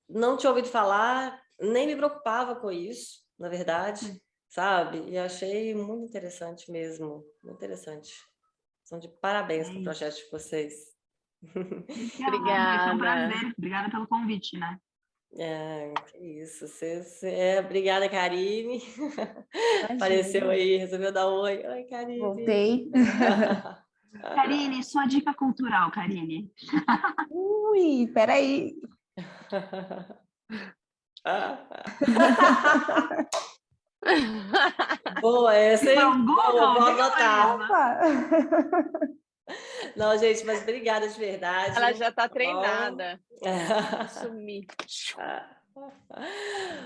não tinha ouvido falar, nem me preocupava com isso, na verdade, sabe? E achei muito interessante mesmo, muito interessante. São de parabéns pelo projeto de vocês. Obrigada. Foi um prazer. Obrigada pelo convite, né? Que isso. Obrigada, Karine. Apareceu aí, resolveu dar oi. Oi, Karine. Voltei. Karine, sua dica cultural, Karine. Ui, peraí. Boa, essa aí. Vou anotar. Não, gente, mas obrigada de verdade. Ela já tá treinada. Sumir.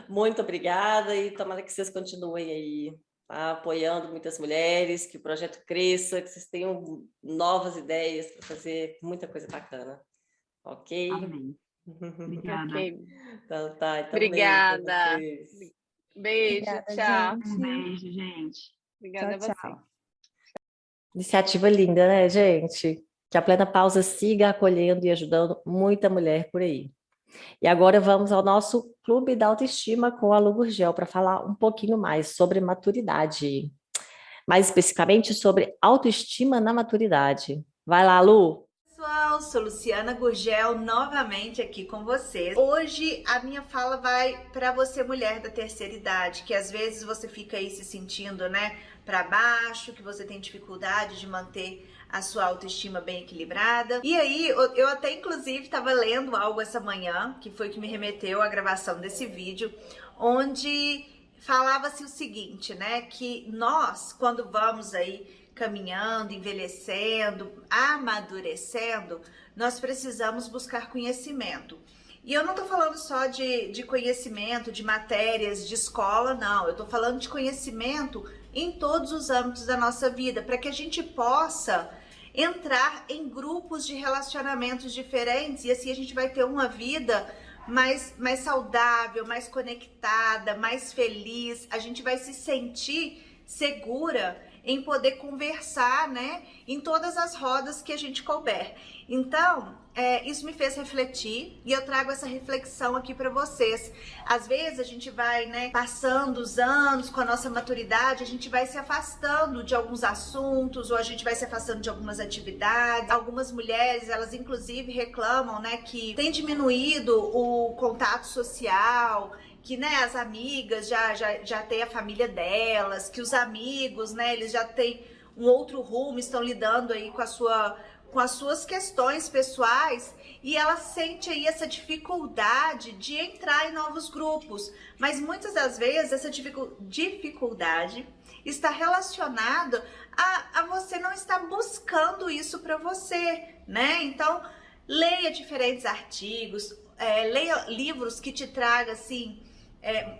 Muito obrigada e tomara que vocês continuem aí, tá? Apoiando muitas mulheres, que o projeto cresça, que vocês tenham novas ideias para fazer muita coisa bacana. Ok? Amém. Obrigada. Okay. Então tá. Então obrigada. Beijo, Obrigada, tchau. gente. Um beijo, gente. Obrigada Tchau, a você. Iniciativa linda, né, gente? Que a Plena Pausa siga acolhendo e ajudando muita mulher por aí. E agora vamos ao nosso Clube da Autoestima com a Lu Gurgel para falar um pouquinho mais sobre maturidade. Mais especificamente sobre autoestima na maturidade. Vai lá, Lu! Pessoal, sou Luciana Gurgel, novamente aqui com vocês. Hoje a minha fala vai para você, mulher da terceira idade, que às vezes você fica aí se sentindo, né, para baixo, que você tem dificuldade de manter a sua autoestima bem equilibrada. E aí, eu até inclusive estava lendo algo essa manhã, que foi que me remeteu à gravação desse vídeo, onde falava-se o seguinte, né, que nós, quando vamos aí caminhando, envelhecendo, amadurecendo, nós precisamos buscar conhecimento. E eu não tô falando só de conhecimento, de matérias, de escola, não. Eu tô falando de conhecimento em todos os âmbitos da nossa vida, para que a gente possa entrar em grupos de relacionamentos diferentes e assim a gente vai ter uma vida mais saudável, mais conectada, mais feliz. A gente vai se sentir segura em poder conversar, né, em todas as rodas que a gente couber. Então, isso me fez refletir e eu trago essa reflexão aqui para vocês. Às vezes a gente vai, né, passando os anos com a nossa maturidade, a gente vai se afastando de alguns assuntos ou a gente vai se afastando de algumas atividades. Algumas mulheres, elas inclusive reclamam, né, que tem diminuído o contato social, que, né, as amigas já têm a família delas, que os amigos, né, eles já têm um outro rumo, estão lidando aí com as suas questões pessoais, e ela sente aí essa dificuldade de entrar em novos grupos. Mas muitas das vezes essa dificuldade está relacionada a você não estar buscando isso para você, né? Então, leia diferentes artigos, leia livros que te tragam, assim,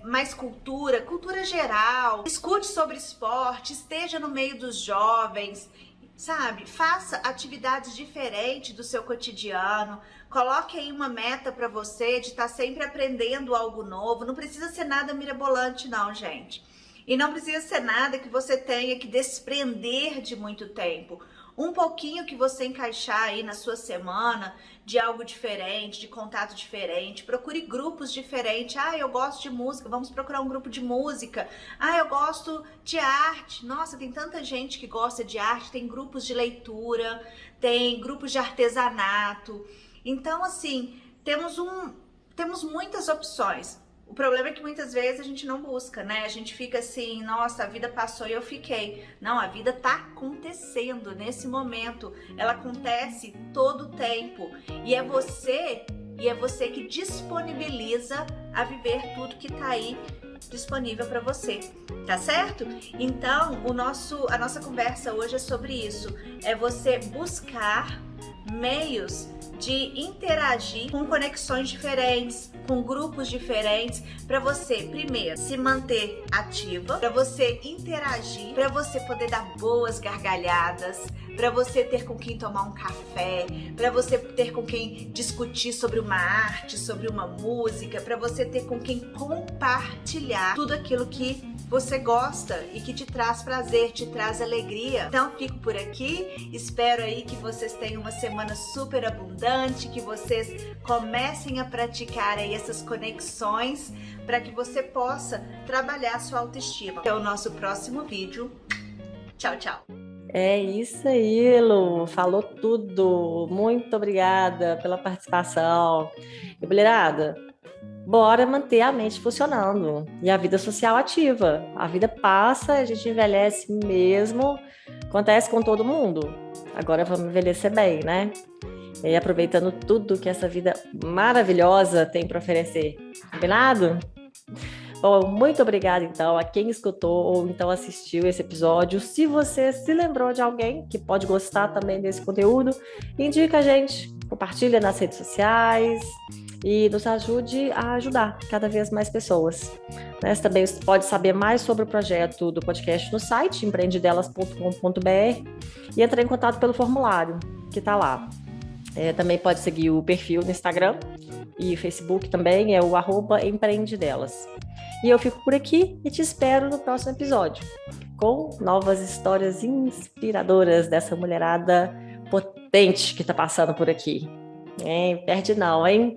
mais cultura geral, escute sobre esporte, esteja no meio dos jovens, sabe? Faça atividades diferentes do seu cotidiano, coloque aí uma meta para você de estar sempre aprendendo algo novo. Não precisa ser nada mirabolante não, gente. E não precisa ser nada que você tenha que desprender de muito tempo. Um pouquinho que você encaixar aí na sua semana de algo diferente, de contato diferente. Procure grupos diferentes. Ah, eu gosto de música, vamos procurar um grupo de música. Ah, eu gosto de arte. Nossa, tem tanta gente que gosta de arte. Tem grupos de leitura, tem grupos de artesanato. Então, assim, temos muitas opções. O problema é que muitas vezes a gente não busca, né? A gente fica assim, nossa, a vida passou e eu fiquei. Não, a vida tá acontecendo nesse momento. Ela acontece todo o tempo. E é você que disponibiliza a viver tudo que tá aí disponível para você, tá certo? Então, a nossa conversa hoje é sobre isso. É você buscar meios de interagir com conexões diferentes, com grupos diferentes, para você, primeiro, se manter ativa, para você interagir, para você poder dar boas gargalhadas, para você ter com quem tomar um café, para você ter com quem discutir sobre uma arte, sobre uma música, para você ter com quem compartilhar tudo aquilo que você gosta e que te traz prazer, te traz alegria. Então, fico por aqui. Espero aí que vocês tenham uma semana super abundante, que vocês comecem a praticar aí essas conexões para que você possa trabalhar a sua autoestima. Até o nosso próximo vídeo. Tchau, tchau. É isso aí, Lu. Falou tudo. Muito obrigada pela participação. E, mulherada, bora manter a mente funcionando e a vida social ativa. A vida passa, a gente envelhece mesmo. Acontece com todo mundo. Agora vamos envelhecer bem, né? E aproveitando tudo que essa vida maravilhosa tem para oferecer. Combinado? Bom, muito obrigada, então, a quem escutou ou então assistiu esse episódio. Se você se lembrou de alguém que pode gostar também desse conteúdo, indica a gente, compartilha nas redes sociais e nos ajude a ajudar cada vez mais pessoas. Você também pode saber mais sobre o projeto do podcast no site empreendedelas.com.br e entrar em contato pelo formulário que está lá. Também pode seguir o perfil no Instagram e Facebook também, é o @empreendedelas. E eu fico por aqui e te espero no próximo episódio, com novas histórias inspiradoras dessa mulherada potente que está passando por aqui. Perde não, hein?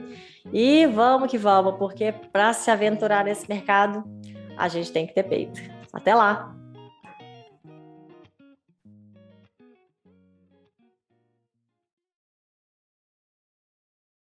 E vamos que vamos, porque para se aventurar nesse mercado, a gente tem que ter peito. Até lá!